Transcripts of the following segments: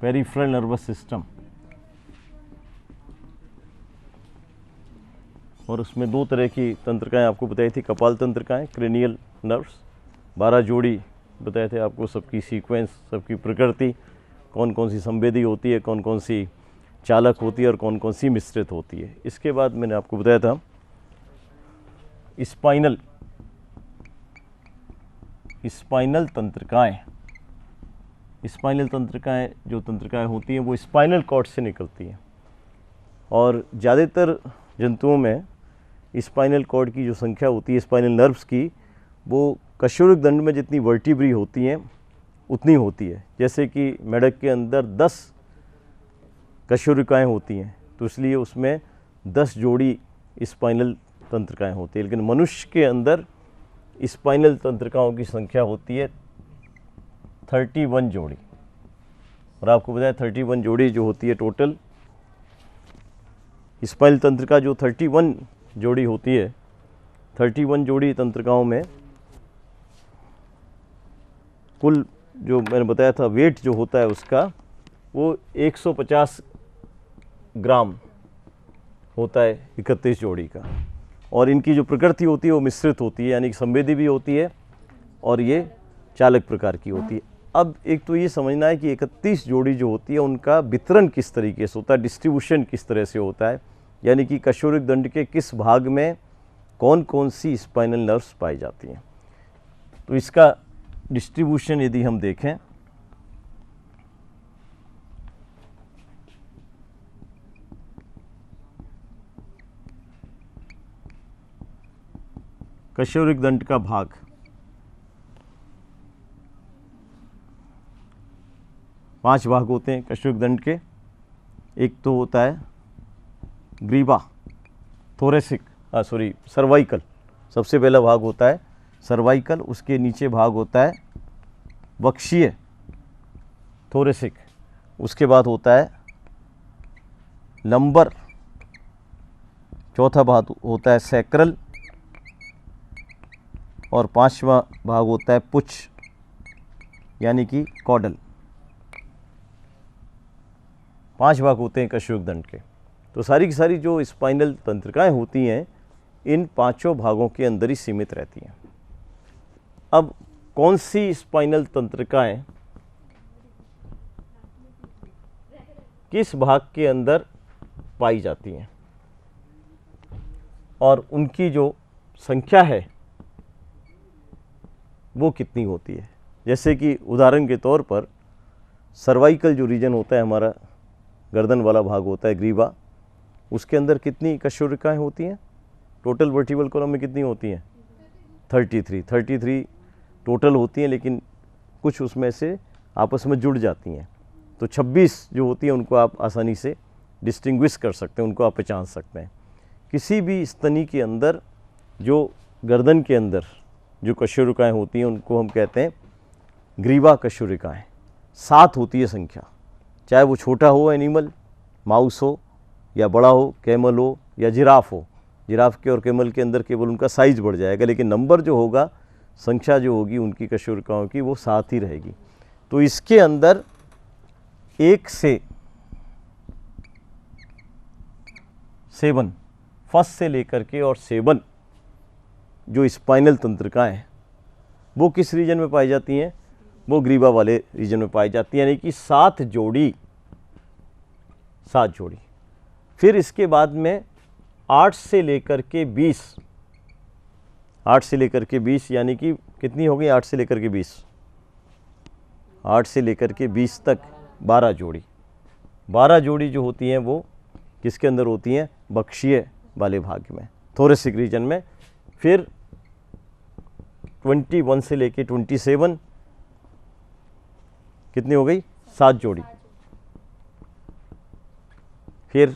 Peripheral nervous system, और उसमें दो तरह की तंत्रिकाएं आपको बताई थी, कपाल तंत्रिकाएं, क्रेनियल नर्व्स, 12 जोड़ी बताए थे आपको, सबकी सीक्वेंस, सबकी प्रकृति, कौन कौन सी संवेदी होती है, कौन कौन सी चालक होती है और कौन कौन सी मिश्रित होती है। इसके बाद मैंने आपको बताया था स्पाइनल तंत्रिकाएं। स्पाइनल तंत्रिकाएं जो तंत्रिकाएं होती हैं वो स्पाइनल कॉर्ड से निकलती हैं, और ज़्यादातर जंतुओं में स्पाइनल कॉर्ड की जो संख्या होती है, स्पाइनल नर्व्स की, वो कशेरुक दंड में जितनी वर्टिब्री होती हैं उतनी होती है। जैसे कि मेढक के अंदर 10 कशेरुकाएँ होती हैं, तो इसलिए उसमें 10 जोड़ी स्पाइनल तंत्रिकाएँ होती है, लेकिन मनुष्य के अंदर स्पाइनल तंत्रिकाओं की संख्या होती है 31 जोड़ी। और आपको बताया 31 जोड़ी जो होती है टोटल स्पाइनल तंत्रिका, जो 31 जोड़ी होती है, 31 जोड़ी तंत्रिकाओं में कुल जो मैंने बताया था वेट जो होता है उसका, वो 150 ग्राम होता है 31 जोड़ी का। और इनकी जो प्रकृति होती है वो मिश्रित होती है, यानी कि संवेदी भी होती है और ये चालक प्रकार की होती है। अब एक तो ये समझना है कि 31 जोड़ी जो होती है उनका वितरण किस तरीके से होता है, डिस्ट्रीब्यूशन किस तरह से होता है, यानी कि कशेरुक दंड के किस भाग में कौन कौन सी स्पाइनल नर्व्स पाई जाती हैं। तो इसका डिस्ट्रीब्यूशन यदि हम देखें, कशेरुक दंड का भाग, पांच भाग होते हैं कशेरुक दंड के। एक तो होता है ग्रीवा, थोरेसिक, सर्वाइकल, सबसे पहला भाग होता है सर्वाइकल, उसके नीचे भाग होता है वक्षीय, थोरेसिक, उसके बाद होता है लंबर, चौथा भाग होता है सैक्रल, और पांचवा भाग होता है पुच्छ यानी कि कॉडल। 5 भाग होते हैं कशेरुक दंड के। तो सारी की सारी जो स्पाइनल तंत्रिकाएं होती हैं इन पांचों भागों के अंदर ही सीमित रहती हैं। अब कौन सी स्पाइनल तंत्रिकाएं किस भाग के अंदर पाई जाती हैं और उनकी जो संख्या है वो कितनी होती है। जैसे कि उदाहरण के तौर पर सर्वाइकल जो रीजन होता है हमारा, गर्दन वाला भाग होता है ग्रीवा, उसके अंदर कितनी कशेरुकाएं होती हैं, टोटल वर्टिब्रल कॉलम में कितनी होती हैं 33 टोटल होती हैं, लेकिन कुछ उसमें से आपस में जुड़ जाती हैं। तो 26 जो होती हैं उनको आप आसानी से डिस्टिंग्विश कर सकते हैं, उनको आप पहचान सकते हैं। किसी भी स्तनी के अंदर जो गर्दन के अंदर जो कशेरुकाएं होती हैं उनको हम कहते हैं ग्रीवा कशेरुकाएं। 7 होती है संख्या, चाहे वो छोटा हो एनिमल, माउस हो या बड़ा हो, कैमल हो या जिराफ हो। जिराफ के और कैमल के अंदर केवल उनका साइज बढ़ जाएगा, लेकिन नंबर जो होगा, संख्या जो होगी उनकी कशेरुकाओं की, वो 7 ही रहेगी। तो इसके अंदर 1 से 7, फर्स्ट से लेकर के और 7 जो स्पाइनल तंत्रिकाएं हैं वो किस रीजन में पाई जाती हैं, वो ग्रीवा वाले रीजन में पाई जाती हैं, यानी कि 7 जोड़ी। फिर इसके बाद में 8 से लेकर के 20, 8 से लेकर के 20 यानी कि कितनी हो गई, 8 से लेकर के 20, 8 से लेकर के 20 तक 12 जोड़ी। 12 जोड़ी जो होती हैं वो किसके अंदर होती हैं, वक्षीय वाले भाग में, थोरेसिक रीजन में। फिर 21 से लेके 27 कितनी हो गई, 7 जोड़ी। फिर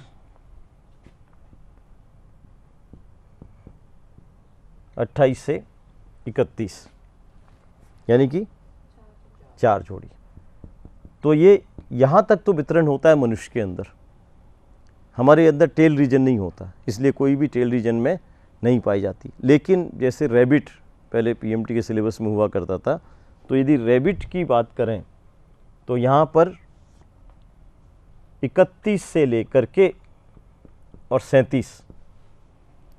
28 से 31 यानी कि 4 जोड़ी। तो ये यहाँ तक तो वितरण होता है मनुष्य के अंदर। हमारे अंदर टेल रीजन नहीं होता, इसलिए कोई भी टेल रीजन में नहीं पाई जाती। लेकिन जैसे रैबिट पहले पीएमटी के सिलेबस में हुआ करता था, तो यदि रैबिट की बात करें तो यहाँ पर 31 से लेकर के और 37,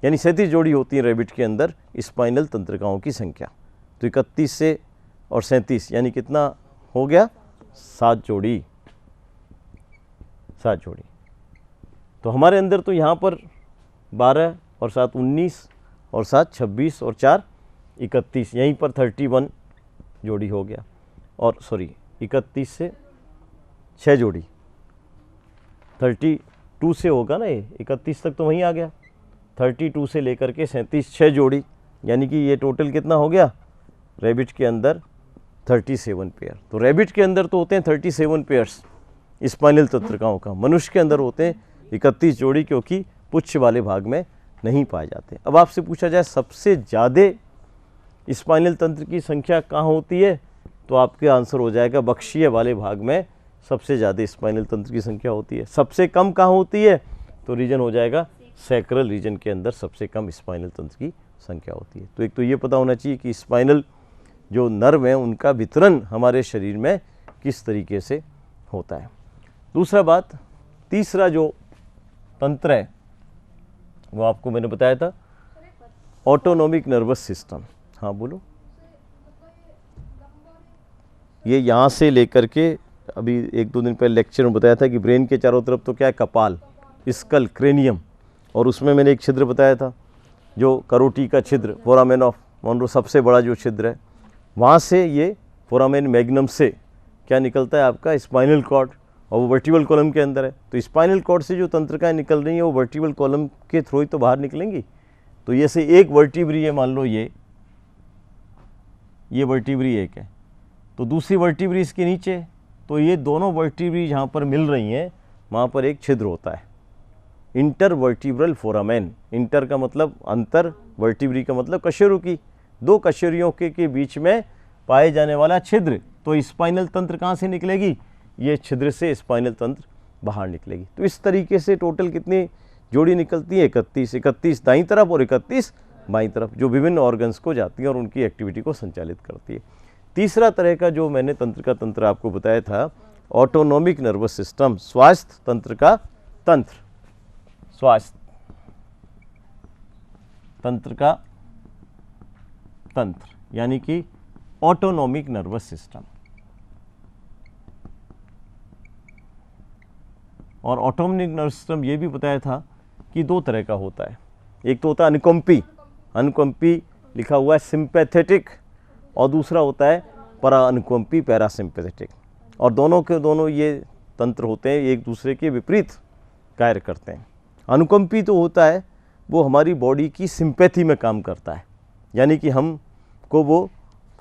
यानी 37 जोड़ी होती है रैबिट के अंदर स्पाइनल तंत्रिकाओं की संख्या। तो 31 से और 37 यानी कितना हो गया? 7 जोड़ी, 7 जोड़ी। तो हमारे अंदर तो यहाँ पर 12 और 7 19 और 7 26 और 4 31, यहीं पर 31 जोड़ी हो गया। और सॉरी 31 से 6 जोड़ी, 32 से होगा ना, ये 31 तक तो वहीं आ गया। 32 से लेकर के 37 6 जोड़ी, यानी कि ये टोटल कितना हो गया रैबिट के अंदर? 37 पेयर। तो रैबिट के अंदर तो होते हैं 37 पेयर्स स्पाइनल तंत्रिकाओं का, मनुष्य के अंदर होते हैं 31 जोड़ी, क्योंकि पुच्छ वाले भाग में नहीं पाए जाते। अब आपसे पूछा जाए सबसे ज़्यादा स्पाइनल तंत्र की संख्या कहाँ होती है, तो आपके आंसर हो जाएगा बक्षीय वाले भाग में सबसे ज़्यादा स्पाइनल तंत्र की संख्या होती है। सबसे कम कहाँ होती है, तो रीजन हो जाएगा सैक्रल रीजन के अंदर सबसे कम स्पाइनल तंत्र की संख्या होती है। तो एक तो ये पता होना चाहिए कि स्पाइनल जो नर्व हैं उनका वितरण हमारे शरीर में किस तरीके से होता है। दूसरा बात, तीसरा जो तंत्र है वो आपको मैंने बताया था ऑटोनॉमिक नर्वस सिस्टम। हाँ बोलो। ये यहाँ से लेकर के अभी 1-2 दिन पहले लेक्चर में बताया था कि ब्रेन के चारों तरफ तो क्या है, कपाल, स्कल, क्रेनियम, और उसमें मैंने एक छिद्र बताया था जो करोटी का छिद्र, फोरामेन ऑफ मोनरो सबसे बड़ा जो छिद्र है, वहाँ से ये फोरामेन मैग्नम से क्या निकलता है आपका स्पाइनल कॉर्ड, और वो वर्टिबल कॉलम के अंदर है। तो स्पाइनल कॉर्ड से जो तंत्रिकाएँ निकल रही हैं वो वर्टिबल कॉलम के थ्रू ही तो बाहर निकलेंगी। तो ये से एक वर्टिब्री है, मान लो ये वर्टिब्री एक है, तो दूसरी वर्टिब्री इसके नीचे, तो ये दोनों वर्टिब्री जहाँ पर मिल रही हैं वहाँ पर एक छिद्र होता है, इंटर वर्टिब्रल फोरामेन। इंटर का मतलब अंतर, वर्टिब्री का मतलब कशेरुकी, दो कशेरुकियों के बीच में पाए जाने वाला छिद्र। तो स्पाइनल तंत्र कहाँ से निकलेगी, ये छिद्र से स्पाइनल तंत्र बाहर निकलेगी। तो इस तरीके से टोटल कितनी जोड़ी निकलती है? 31 दाईं तरफ और 31 बाईं तरफ, जो विभिन्न ऑर्गन्स को जाती है और उनकी एक्टिविटी को संचालित करती है। तीसरा तरह का जो मैंने तंत्र का तंत्र आपको बताया था ऑटोनॉमिक नर्वस सिस्टम, स्वास्थ्य तंत्र का तंत्र, स्वास्थ्य तंत्र का तंत्र यानी कि ऑटोनॉमिक नर्वस सिस्टम। और ऑटोनॉमिक नर्वस सिस्टम ये भी बताया था कि 2 तरह का होता है, एक तो होता है अनुकंपी, अनुकंपी लिखा हुआ है सिंपैथेटिक, और दूसरा होता है परा अनुकंपी पैरासिम्पैथेटिक। और दोनों के दोनों ये तंत्र होते हैं एक दूसरे के विपरीत कार्य करते हैं। अनुकंपी तो होता है वो हमारी बॉडी की सिंपैथी में काम करता है, यानी कि हमको वो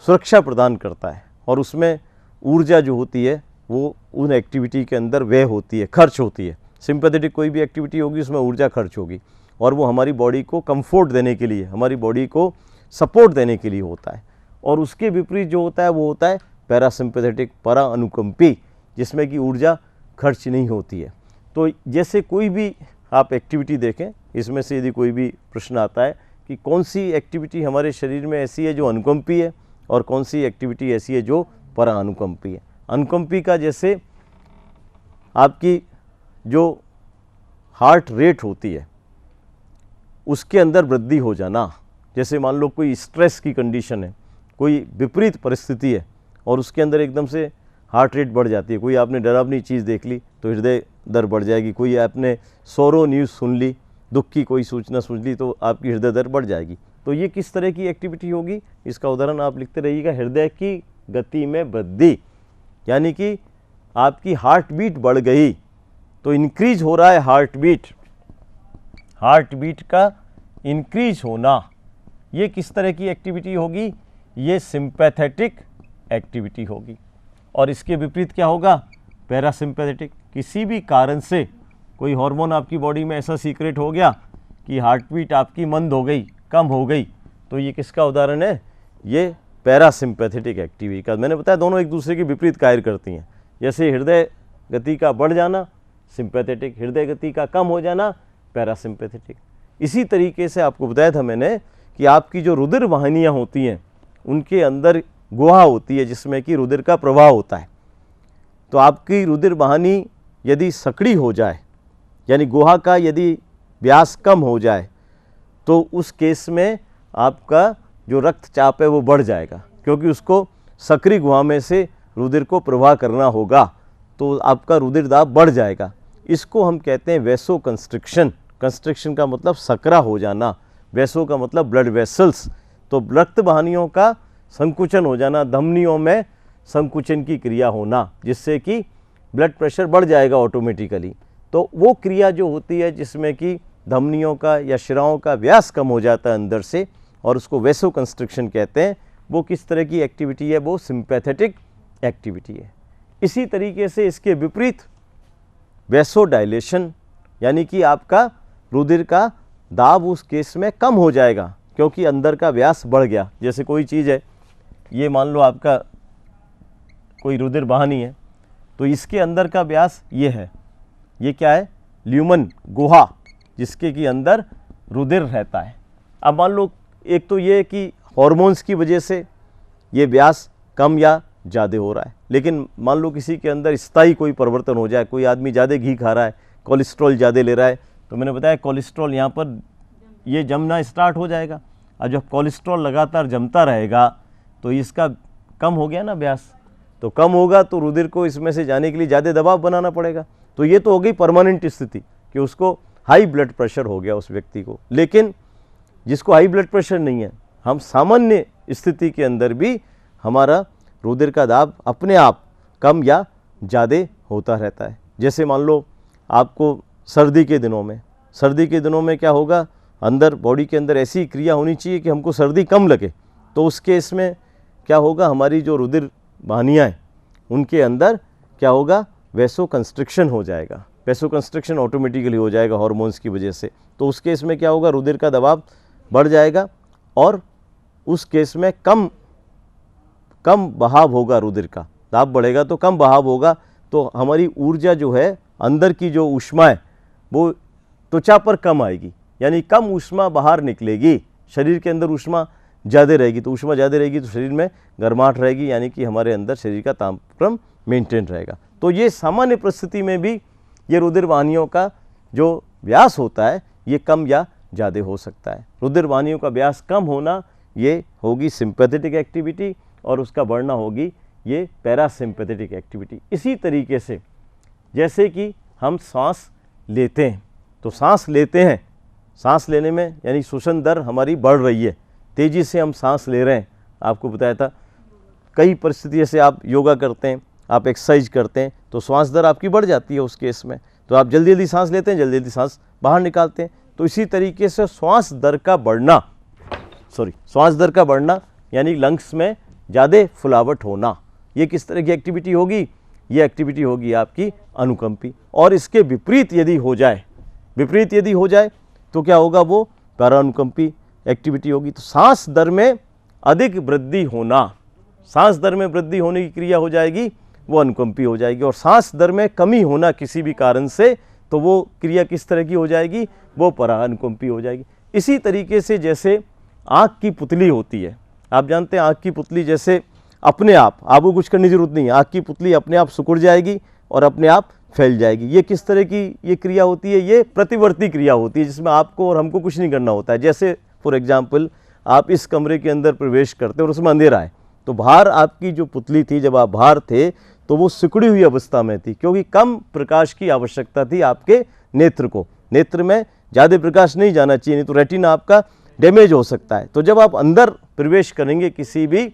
सुरक्षा प्रदान करता है, और उसमें ऊर्जा जो होती है वो उन एक्टिविटी के अंदर व्यय होती है, खर्च होती है। सिंपैथेटिक कोई भी एक्टिविटी होगी उसमें ऊर्जा खर्च होगी, और वो हमारी बॉडी को कंफर्ट देने के लिए, हमारी बॉडी को सपोर्ट देने के लिए होता है। और उसके विपरीत जो होता है वो होता है पैरासिम्पैथेटिक, परा अनुकंपी, जिसमें कि ऊर्जा खर्च नहीं होती है। तो जैसे कोई भी आप एक्टिविटी देखें, इसमें से यदि कोई भी प्रश्न आता है कि कौन सी एक्टिविटी हमारे शरीर में ऐसी है जो अनुकंपी है और कौन सी एक्टिविटी ऐसी है जो परा अनुकंपी है। अनुकंपी का जैसे आपकी जो हार्ट रेट होती है उसके अंदर वृद्धि हो जाना, जैसे मान लो कोई स्ट्रेस की कंडीशन है, कोई विपरीत परिस्थिति है और उसके अंदर एकदम से हार्ट रेट बढ़ जाती है, कोई आपने डरावनी चीज़ देख ली तो हृदय दर बढ़ जाएगी, कोई आपने सौरो न्यूज़ सुन ली, दुख की कोई सूचना सुन ली तो आपकी हृदय दर बढ़ जाएगी। तो ये किस तरह की एक्टिविटी होगी, इसका उदाहरण आप लिखते रहिएगा, हृदय की गति में वृद्धि, यानी कि आपकी हार्ट बीट बढ़ गई तो इंक्रीज हो रहा है हार्ट बीट, हार्ट बीट का इंक्रीज होना, ये किस तरह की एक्टिविटी होगी, ये सिंपैथेटिक एक्टिविटी होगी। और इसके विपरीत क्या होगा, पैरासिम्पैथेटिक। किसी भी कारण से कोई हार्मोन आपकी बॉडी में ऐसा सीक्रेट हो गया कि हार्ट बीट आपकी मंद हो गई, कम हो गई, तो ये किसका उदाहरण है, ये पैरासिम्पैथेटिक एक्टिविटी का। मैंने बताया दोनों एक दूसरे के विपरीत कार्य करती हैं, जैसे हृदय गति का बढ़ जाना सिंपैथेटिक, हृदय गति का कम हो जाना पैरासिम्पैथेटिक। इसी तरीके से आपको बताया था मैंने कि आपकी जो रुधिर वाहिनियाँ होती हैं उनके अंदर गुहा होती है जिसमें कि रुधिर का प्रवाह होता है। तो आपकी रुधिर वाहिनी यदि सकड़ी हो जाए, यानी गुहा का यदि व्यास कम हो जाए, तो उस केस में आपका जो रक्तचाप है वो बढ़ जाएगा, क्योंकि उसको सकरी गुहा में से रुधिर को प्रवाह करना होगा, तो आपका रुधिर दाब बढ़ जाएगा। इसको हम कहते हैं वैसो कंस्ट्रिक्शन। कंस्ट्रिक्शन का मतलब सकरा हो जाना, वैसो का मतलब ब्लड वेसल्स, तो रक्त वाहिनियों का संकुचन हो जाना, धमनियों में संकुचन की क्रिया होना, जिससे कि ब्लड प्रेशर बढ़ जाएगा ऑटोमेटिकली। तो वो क्रिया जो होती है जिसमें कि धमनियों का या शिराओं का व्यास कम हो जाता है अंदर से, और उसको वैसो कंस्ट्रिक्शन कहते हैं, वो किस तरह की एक्टिविटी है? वो सिंपैथेटिक एक्टिविटी है। इसी तरीके से इसके विपरीत वैसो डायलेशन, यानी कि आपका रुधिर का दाब उस केस में कम हो जाएगा, क्योंकि अंदर का व्यास बढ़ गया। जैसे कोई चीज़ है, ये मान लो आपका कोई रुधिर वाहिनी है, तो इसके अंदर का व्यास ये है, ये क्या है? ल्यूमन गुहा, जिसके कि अंदर रुधिर रहता है। अब मान लो एक तो ये कि हॉर्मोन्स की वजह से ये व्यास कम या ज़्यादा हो रहा है, लेकिन मान लो किसी के अंदर स्थायी कोई परिवर्तन हो जाए, कोई आदमी ज़्यादा घी खा रहा है, कोलेस्ट्रॉल ज़्यादा ले रहा है, तो मैंने बताया कोलेस्ट्रॉल यहाँ पर ये जमना स्टार्ट हो जाएगा। और जब कोलेस्ट्रॉल लगातार जमता रहेगा तो इसका कम हो गया ना व्यास, तो कम होगा तो रुधिर को इसमें से जाने के लिए ज़्यादा दबाव बनाना पड़ेगा। तो ये तो हो गई परमानेंट स्थिति कि उसको हाई ब्लड प्रेशर हो गया उस व्यक्ति को। लेकिन जिसको हाई ब्लड प्रेशर नहीं है, हम सामान्य स्थिति के अंदर भी हमारा रुधिर का दाब अपने आप कम या ज़्यादा होता रहता है। जैसे मान लो आपको सर्दी के दिनों में क्या होगा, अंदर बॉडी के अंदर ऐसी क्रिया होनी चाहिए कि हमको सर्दी कम लगे, तो उस केस में क्या होगा, हमारी जो रुधिर वाहिनियाँ हैं उनके अंदर क्या होगा, वैसो कंस्ट्रिक्शन हो जाएगा। वैसो कंस्ट्रिक्शन ऑटोमेटिकली हो जाएगा हार्मोन्स की वजह से। तो उस केस में क्या होगा, रुधिर का दबाव बढ़ जाएगा और उस केस में कम बहाव होगा, रुधिर का दाब बढ़ेगा तो कम बहाव होगा। तो हमारी ऊर्जा जो है, अंदर की जो ऊष्मा है वो त्वचा पर कम आएगी, यानी कम ऊष्मा बाहर निकलेगी। शरीर के अंदर ऊष्मा ज़्यादा रहेगी, तो ऊष्मा ज़्यादा रहेगी तो शरीर में गर्माहट रहेगी, यानी कि हमारे अंदर शरीर का तापक्रम मेंटेन रहेगा। तो ये सामान्य परिस्थिति में भी ये रुधिर वाहिनियों का जो व्यास होता है ये कम या ज़्यादा हो सकता है। रुधिर वाहिनियों का व्यास कम होना ये होगी सिंपैथेटिक एक्टिविटी, और उसका बढ़ना होगी ये पैरासिम्पैथेटिक एक्टिविटी। इसी तरीके से जैसे कि हम सांस लेते हैं, तो सांस लेते हैं, सांस लेने में यानी श्वसन दर हमारी बढ़ रही है, तेज़ी से हम सांस ले रहे हैं। आपको बताया था कई परिस्थिति, जैसे आप योगा करते हैं, आप एक्सरसाइज करते हैं, तो श्वास दर आपकी बढ़ जाती है उस केस में, तो आप जल्दी जल्दी सांस लेते हैं, जल्दी जल्दी सांस बाहर निकालते हैं। तो इसी तरीके से श्वास दर का बढ़ना यानी लंग्स में ज़्यादा फुलावट होना, ये किस तरह की एक्टिविटी होगी, ये एक्टिविटी होगी आपकी अनुकंपी। और इसके विपरीत यदि हो जाए तो क्या होगा, वो पैरानुकंपी एक्टिविटी होगी। तो सांस दर में अधिक वृद्धि होना, सांस दर में वृद्धि होने की क्रिया हो जाएगी, वो अनुकंपी हो जाएगी। और सांस दर में कमी होना किसी भी कारण से, तो वो क्रिया किस तरह की हो जाएगी, वो परानुकंपी हो जाएगी। इसी तरीके से जैसे आँख की पुतली होती है, आप जानते हैं आँख की पुतली जैसे अपने आप, आपको कुछ करने की जरूरत नहीं है, आँख की पुतली अपने आप सिकुड़ जाएगी और अपने आप फैल जाएगी। ये किस तरह की ये क्रिया होती है, ये प्रतिवर्ती क्रिया होती है, जिसमें आपको और हमको कुछ नहीं करना होता है। जैसे फॉर एग्जाम्पल आप इस कमरे के अंदर प्रवेश करते और उसमें अंधेरा है, तो बाहर आपकी जो पुतली थी, जब आप बाहर थे तो वो सिकुड़ी हुई अवस्था में थी, क्योंकि कम प्रकाश की आवश्यकता थी आपके नेत्र को। नेत्र में ज़्यादा प्रकाश नहीं जाना चाहिए, नहीं तो रेटिना आपका डैमेज हो सकता है। तो जब आप अंदर प्रवेश करेंगे किसी भी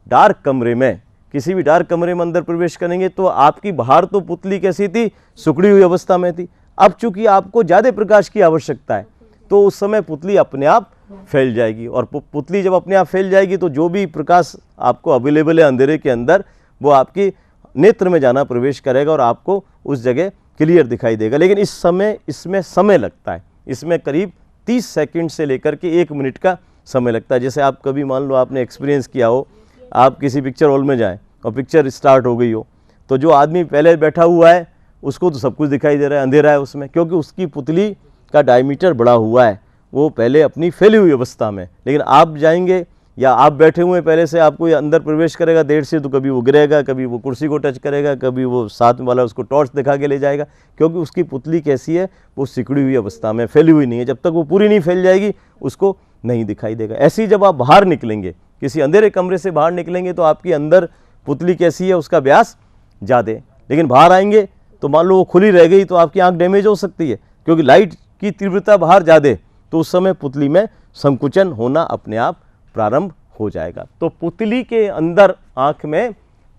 डार्क कमरे में अंदर प्रवेश करेंगे, तो आपकी बाहर तो पुतली कैसी थी, सिकुड़ी हुई अवस्था में थी। अब चूंकि आपको ज़्यादा प्रकाश की आवश्यकता है, तो उस समय पुतली अपने आप फैल जाएगी, और पुतली जब अपने आप फैल जाएगी तो जो भी प्रकाश आपको अवेलेबल है अंधेरे के अंदर, वो आपकी नेत्र में जाना प्रवेश करेगा और आपको उस जगह क्लियर दिखाई देगा। लेकिन इसमें समय लगता है, इसमें करीब 30 सेकंड से लेकर के 1 मिनट का समय लगता है। जैसे आप कभी मान लो आपने एक्सपीरियंस किया हो, आप किसी पिक्चर हॉल में जाएं और पिक्चर स्टार्ट हो गई हो, तो जो आदमी पहले बैठा हुआ है उसको तो सब कुछ दिखाई दे रहा है, अंधेरा है उसमें, क्योंकि उसकी पुतली का डायमीटर बड़ा हुआ है, वो पहले अपनी फैली हुई अवस्था में। लेकिन आप जाएंगे या आप बैठे हुए पहले से आपको ये अंदर प्रवेश करेगा देर से, तो कभी वो गिरेगा, कभी वो कुर्सी को टच करेगा, कभी वो साथ वाला उसको टॉर्च दिखा के ले जाएगा, क्योंकि उसकी पुतली कैसी है, वो सिकुड़ी हुई अवस्था में, फैली हुई नहीं है। जब तक वो पूरी नहीं फैल जाएगी उसको नहीं दिखाई देगा। ऐसे ही जब आप बाहर निकलेंगे, किसी अंधेरे कमरे से बाहर निकलेंगे, तो आपकी अंदर पुतली कैसी है, उसका व्यास ज़्यादा है। लेकिन बाहर आएंगे तो मान लो वो खुली रह गई तो आपकी आंख डैमेज हो सकती है, क्योंकि लाइट की तीव्रता बाहर ज़्यादा है, तो उस समय पुतली में संकुचन होना अपने आप प्रारंभ हो जाएगा। तो पुतली के अंदर आंख में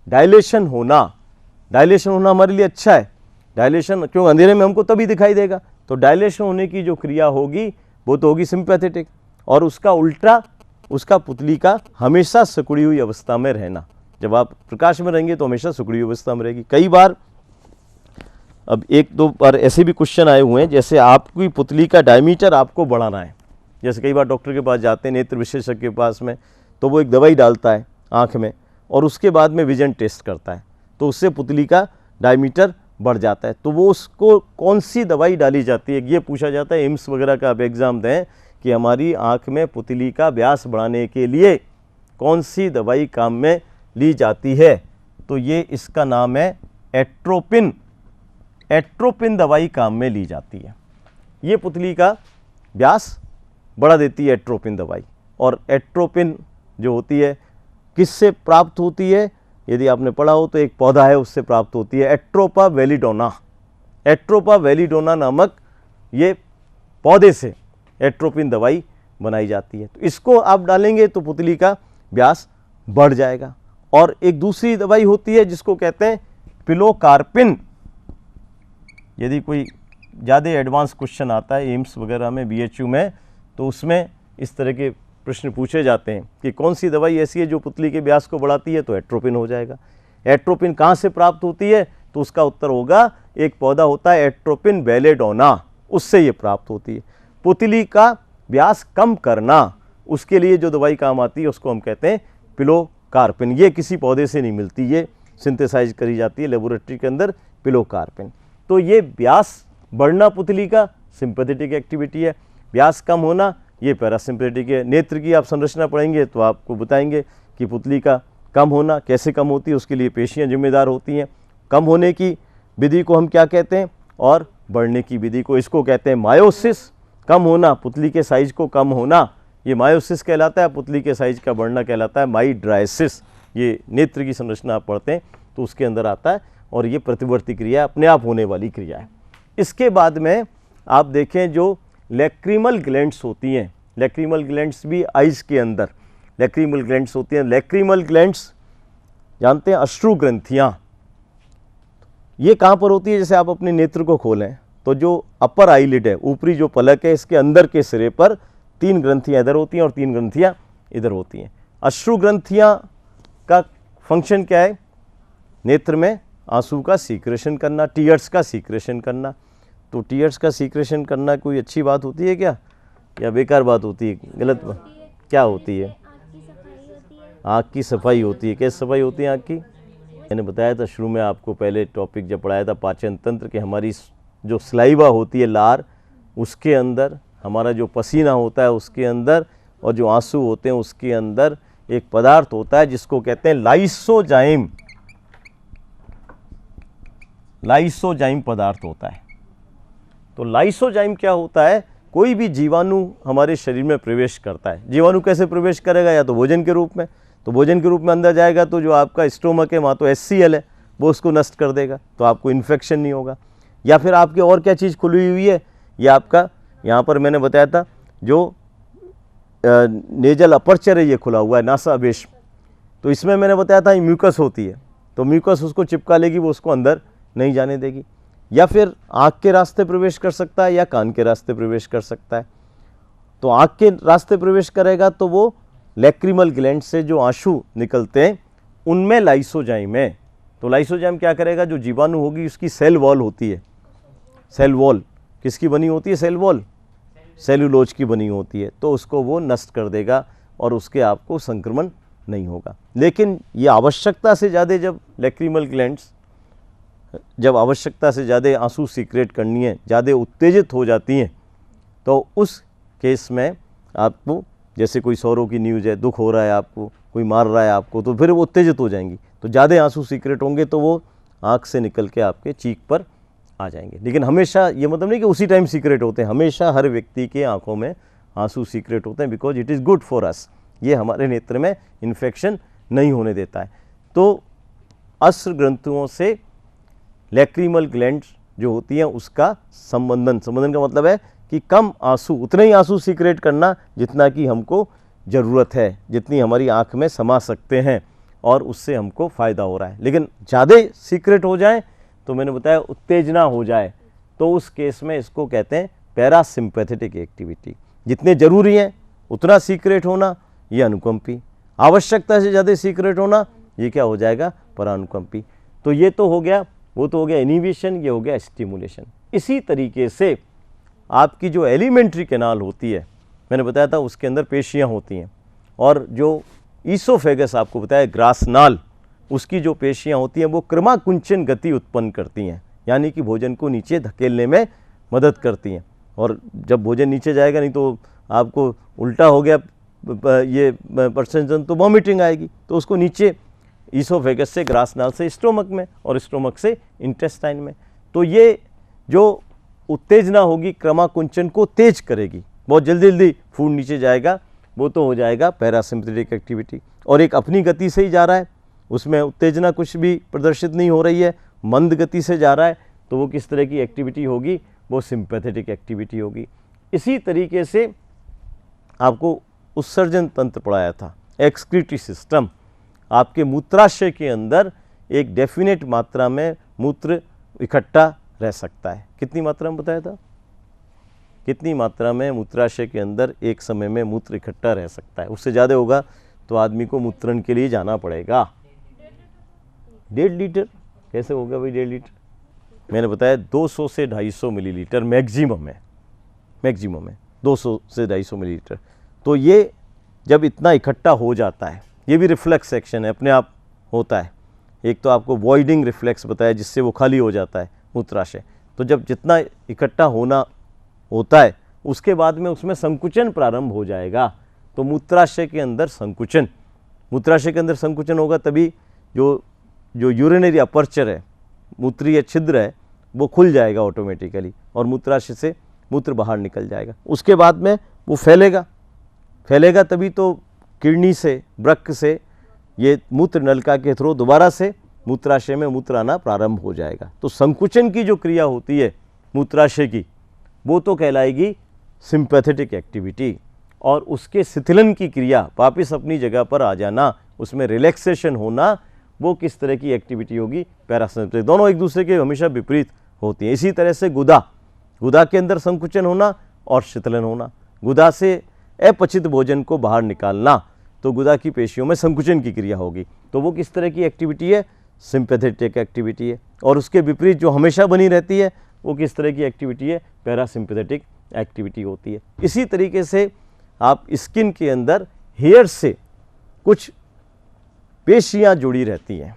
डायलेशन होना हमारे लिए अच्छा है। डायलेशन क्यों, अंधेरे में हमको तभी दिखाई देगा। तो डायलेशन होने की जो क्रिया होगी वो तो होगी सिंपैथेटिक, और उसका उल्टा, उसका पुतली का हमेशा सिकुड़ी हुई अवस्था में रहना। जब आप प्रकाश में रहेंगे तो हमेशा सिकुड़ी हुई अवस्था में रहेगी। कई बार, अब एक दो बार ऐसे भी क्वेश्चन आए हुए हैं, जैसे आपकी पुतली का डायमीटर आपको बढ़ाना है। जैसे कई बार डॉक्टर के पास जाते हैं, नेत्र विशेषज्ञ के पास में, तो वो एक दवाई डालता है आँख में और उसके बाद में विजन टेस्ट करता है, तो उससे पुतली का डायमीटर बढ़ जाता है। तो वो उसको कौन सी दवाई डाली जाती है, ये पूछा जाता है। एम्स वगैरह का आप एग्ज़ाम दें कि हमारी आँख में पुतली का व्यास बढ़ाने के लिए कौन सी दवाई काम में ली जाती है, तो ये इसका नाम है एट्रोपिन। एट्रोपिन दवाई काम में ली जाती है। ये पुतली का व्यास बढ़ा देती है एट्रोपिन दवाई। और एट्रोपिन जो होती है किससे प्राप्त होती है, यदि आपने पढ़ा हो तो एक पौधा है उससे प्राप्त होती है, एट्रोपा वेलिडोना। एट्रोपा वेलिडोना नामक ये पौधे से एट्रोपिन दवाई बनाई जाती है। तो इसको आप डालेंगे तो पुतली का व्यास बढ़ जाएगा। और एक दूसरी दवाई होती है जिसको कहते हैं पिलोकार्पिन। यदि कोई ज़्यादा एडवांस क्वेश्चन आता है एम्स वगैरह में, बीएचयू में, तो उसमें इस तरह के प्रश्न पूछे जाते हैं कि कौन सी दवाई ऐसी है जो पुतली के व्यास को बढ़ाती है, तो एट्रोपिन हो जाएगा। एट्रोपिन कहाँ से प्राप्त होती है, तो उसका उत्तर होगा एक पौधा होता है एट्रोपिन बेलेडोना, उससे ये प्राप्त होती है। पुतली का व्यास कम करना, उसके लिए जो दवाई काम आती है उसको हम कहते हैं पिलोकार्पिन। ये किसी पौधे से नहीं मिलती, ये सिंथेसाइज करी जाती है लेबोरेटरी के अंदर, पिलोकार्पिन। तो ये व्यास बढ़ना पुतली का सिंपैथेटिक एक्टिविटी है, व्यास कम होना ये पैरासिम्पैथेटिक है। नेत्र की आप संरचना पढ़ेंगे तो आपको बताएंगे कि पुतली का कम होना कैसे कम होती है, उसके लिए पेशियां जिम्मेदार होती हैं। कम होने की विधि को हम क्या कहते हैं, और बढ़ने की विधि को, इसको कहते हैं मायोसिस। कम होना, पुतली के साइज को कम होना, ये मायोसिस कहलाता है। पुतली के साइज का बढ़ना कहलाता है माइड्राइसिस। ये नेत्र की संरचना आप पढ़ते हैं तो उसके अंदर आता है, और ये प्रतिवर्ती क्रिया अपने आप होने वाली क्रिया है। इसके बाद में आप देखें जो लैक्रिमल ग्लैंड्स होती हैं, लैक्रिमल ग्लैंड्स भी आइज़ के अंदर लैक्रिमल ग्लैंड्स होती हैं। लैक्रिमल ग्लैंड्स जानते हैं, अश्रु ग्रंथियाँ, ये कहाँ पर होती है, जैसे आप अपने नेत्र को खोलें तो जो अपर आईलिड है, ऊपरी जो पलक है, इसके अंदर के सिरे पर 3 ग्रंथियाँ इधर होती हैं और 3 ग्रंथियाँ इधर होती हैं। अश्रु ग्रंथियाँ का फंक्शन क्या है, नेत्र में आंसू का सीक्रेशन करना, टीयर्स का सीक्रेशन करना। तो टीयर्स का सीक्रेशन करना कोई अच्छी बात होती है क्या, या बेकार बात होती है, गलत बात क्या होती है? आँख की सफाई होती है। कैसे सफाई होती है आँख की? मैंने बताया था शुरू में आपको, पहले टॉपिक जब पढ़ाया था पाचन तंत्र के, हमारी जो स्लाइवा होती है, लार, उसके अंदर हमारा जो पसीना होता है उसके अंदर, और जो आंसू होते हैं उसके अंदर एक पदार्थ होता है जिसको कहते हैं लाइसोजाइम। लाइसोजाइम पदार्थ होता है। तो लाइसोजाइम क्या होता है, कोई भी जीवाणु हमारे शरीर में प्रवेश करता है। जीवाणु कैसे प्रवेश करेगा, या तो भोजन के रूप में, तो भोजन के रूप में अंदर जाएगा तो जो आपका स्टोमक है वहाँ तो HCl है, वो उसको नष्ट कर देगा, तो आपको इन्फेक्शन नहीं होगा। या फिर आपकी और क्या चीज़ खुली हुई है, या आपका यहाँ पर मैंने बताया था जो नेजल अपर्चर है ये खुला हुआ है, नासावेश, तो इसमें मैंने बताया था म्यूकस होती है, तो म्यूकस उसको चिपका लेगी, वो उसको अंदर नहीं जाने देगी। या फिर आँख के रास्ते प्रवेश कर सकता है या कान के रास्ते प्रवेश कर सकता है। तो आँख के रास्ते प्रवेश करेगा तो वो लैक्रिमल ग्लैंड से जो आंसू निकलते हैं उनमें लाइसोजाइम है। तो लाइसोजाइम क्या करेगा, जो जीवाणु होगी उसकी सेल वॉल होती है, सेल वॉल किसकी बनी होती है, सेल वॉल सेलुलोज की बनी होती है, तो उसको वो नष्ट कर देगा और उसके आपको संक्रमण नहीं होगा। लेकिन ये आवश्यकता से ज़्यादा, जब लैक्रिमल ग्लैंड्स जब आवश्यकता से ज़्यादा आंसू सीक्रेट करनी है, ज़्यादा उत्तेजित हो जाती हैं, तो उस केस में आपको जैसे कोई सौरों की न्यूज़ है, दुख हो रहा है आपको, कोई मार रहा है आपको, तो फिर वो उत्तेजित हो जाएंगी। तो ज़्यादा आंसू सीक्रेट होंगे तो वो आँख से निकल के आपके चीक पर आ जाएंगे। लेकिन हमेशा ये मतलब नहीं कि उसी टाइम सीक्रेट होते हैं, हमेशा हर व्यक्ति के आँखों में आंसू सीक्रेट होते हैं, because it is good for us. ये हमारे नेत्र में इन्फेक्शन नहीं होने देता है। तो अश्रु ग्रंथुओं से लैक्रीमल ग्लैंड्स जो होती हैं उसका संबंधन का मतलब है कि कम आंसू, उतने ही आंसू सीक्रेट करना जितना कि हमको ज़रूरत है, जितनी हमारी आँख में समा सकते हैं और उससे हमको फ़ायदा हो रहा है। लेकिन ज़्यादा सीक्रेट हो जाए तो मैंने बताया उत्तेजना हो जाए, तो उस केस में इसको कहते हैं पैरासिम्पैथेटिक एक्टिविटी। जितने ज़रूरी हैं उतना सीक्रेट होना ये अनुकंपी, आवश्यकता से ज़्यादा सीक्रेट होना ये क्या हो जाएगा, परानुकंपी। तो ये तो हो गया, वो तो हो गया इनिबिशन, ये हो गया स्टिमुलेशन। इसी तरीके से आपकी जो एलिमेंट्री कैनाल होती है, मैंने बताया था उसके अंदर पेशियां होती हैं, और जो ईसोफेगस आपको बताया ग्रासनाल, उसकी जो पेशियां होती हैं वो क्रमाकुंचन गति उत्पन्न करती हैं, यानी कि भोजन को नीचे धकेलने में मदद करती हैं। और जब भोजन नीचे जाएगा, नहीं तो आपको उल्टा हो गया ये परसेंजन, तो वॉमिटिंग आएगी, तो उसको नीचे ईसोफेगस से ग्रासनाल से स्टोमक में, और स्टोमक से इंटेस्टाइन में। तो ये जो उत्तेजना होगी क्रमाकुंचन को तेज करेगी, बहुत जल्दी जल्दी फूड नीचे जाएगा, वो तो हो जाएगा पैरासिम्पैथेटिक एक्टिविटी। और एक अपनी गति से ही जा रहा है, उसमें उत्तेजना कुछ भी प्रदर्शित नहीं हो रही है, मंद गति से जा रहा है, तो वो किस तरह की एक्टिविटी होगी, वो सिंपैथेटिक एक्टिविटी होगी। इसी तरीके से आपको उत्सर्जन तंत्र पढ़ाया था, एक्सक्रीटरी सिस्टम। आपके मूत्राशय के अंदर एक डेफिनेट मात्रा में मूत्र इकट्ठा रह सकता है। कितनी मात्रा में बताया था, कितनी मात्रा में मूत्राशय के अंदर एक समय में मूत्र इकट्ठा रह सकता है। उससे ज़्यादा होगा तो आदमी को मूत्रण के लिए जाना पड़ेगा। 1.5 लीटर कैसे होगा भाई, 1.5 लीटर? मैंने बताया 200 से 250 मिलीलीटर मैक्सिमम है, मैक्सिमम है 200 से 250 मिलीलीटर। तो ये जब इतना इकट्ठा हो जाता है, ये भी रिफ्लेक्स एक्शन है, अपने आप होता है। एक तो आपको वॉइडिंग रिफ्लेक्स बताया, जिससे वो खाली हो जाता है मूत्राशय। तो जब जितना इकट्ठा होना होता है, उसके बाद में उसमें संकुचन प्रारंभ हो जाएगा। तो मूत्राशय के अंदर संकुचन, मूत्राशय के अंदर संकुचन होगा तभी जो यूरिनरी अपर्चर है, मूत्रीय छिद्र है, वो खुल जाएगा ऑटोमेटिकली, और मूत्राशय से मूत्र बाहर निकल जाएगा। उसके बाद में वो फैलेगा तभी तो किडनी से, वृक्क से, ये मूत्र नलिका के थ्रू दोबारा से मूत्राशय में मूत्र आना प्रारंभ हो जाएगा। तो संकुचन की जो क्रिया होती है मूत्राशय की, वो तो कहलाएगी सिंपैथेटिक एक्टिविटी, और उसके शिथिलन की क्रिया, वापिस अपनी जगह पर आ जाना, उसमें रिलैक्सेशन होना, वो किस तरह की एक्टिविटी होगी, पैरासिम्पैथेटिक। दोनों एक दूसरे के हमेशा विपरीत होती हैं। इसी तरह से गुदा के अंदर संकुचन होना और शिथिलन होना, गुदा से अपचित भोजन को बाहर निकालना, तो गुदा की पेशियों में संकुचन की क्रिया होगी। तो वो किस तरह की एक्टिविटी है, सिंपैथेटिक एक्टिविटी है। और उसके विपरीत जो हमेशा बनी रहती है, वो किस तरह की एक्टिविटी है, पैरासिम्पैथेटिक एक्टिविटी होती है। इसी तरीके से आप स्किन के अंदर हेयर से कुछ पेशियां जुड़ी रहती हैं,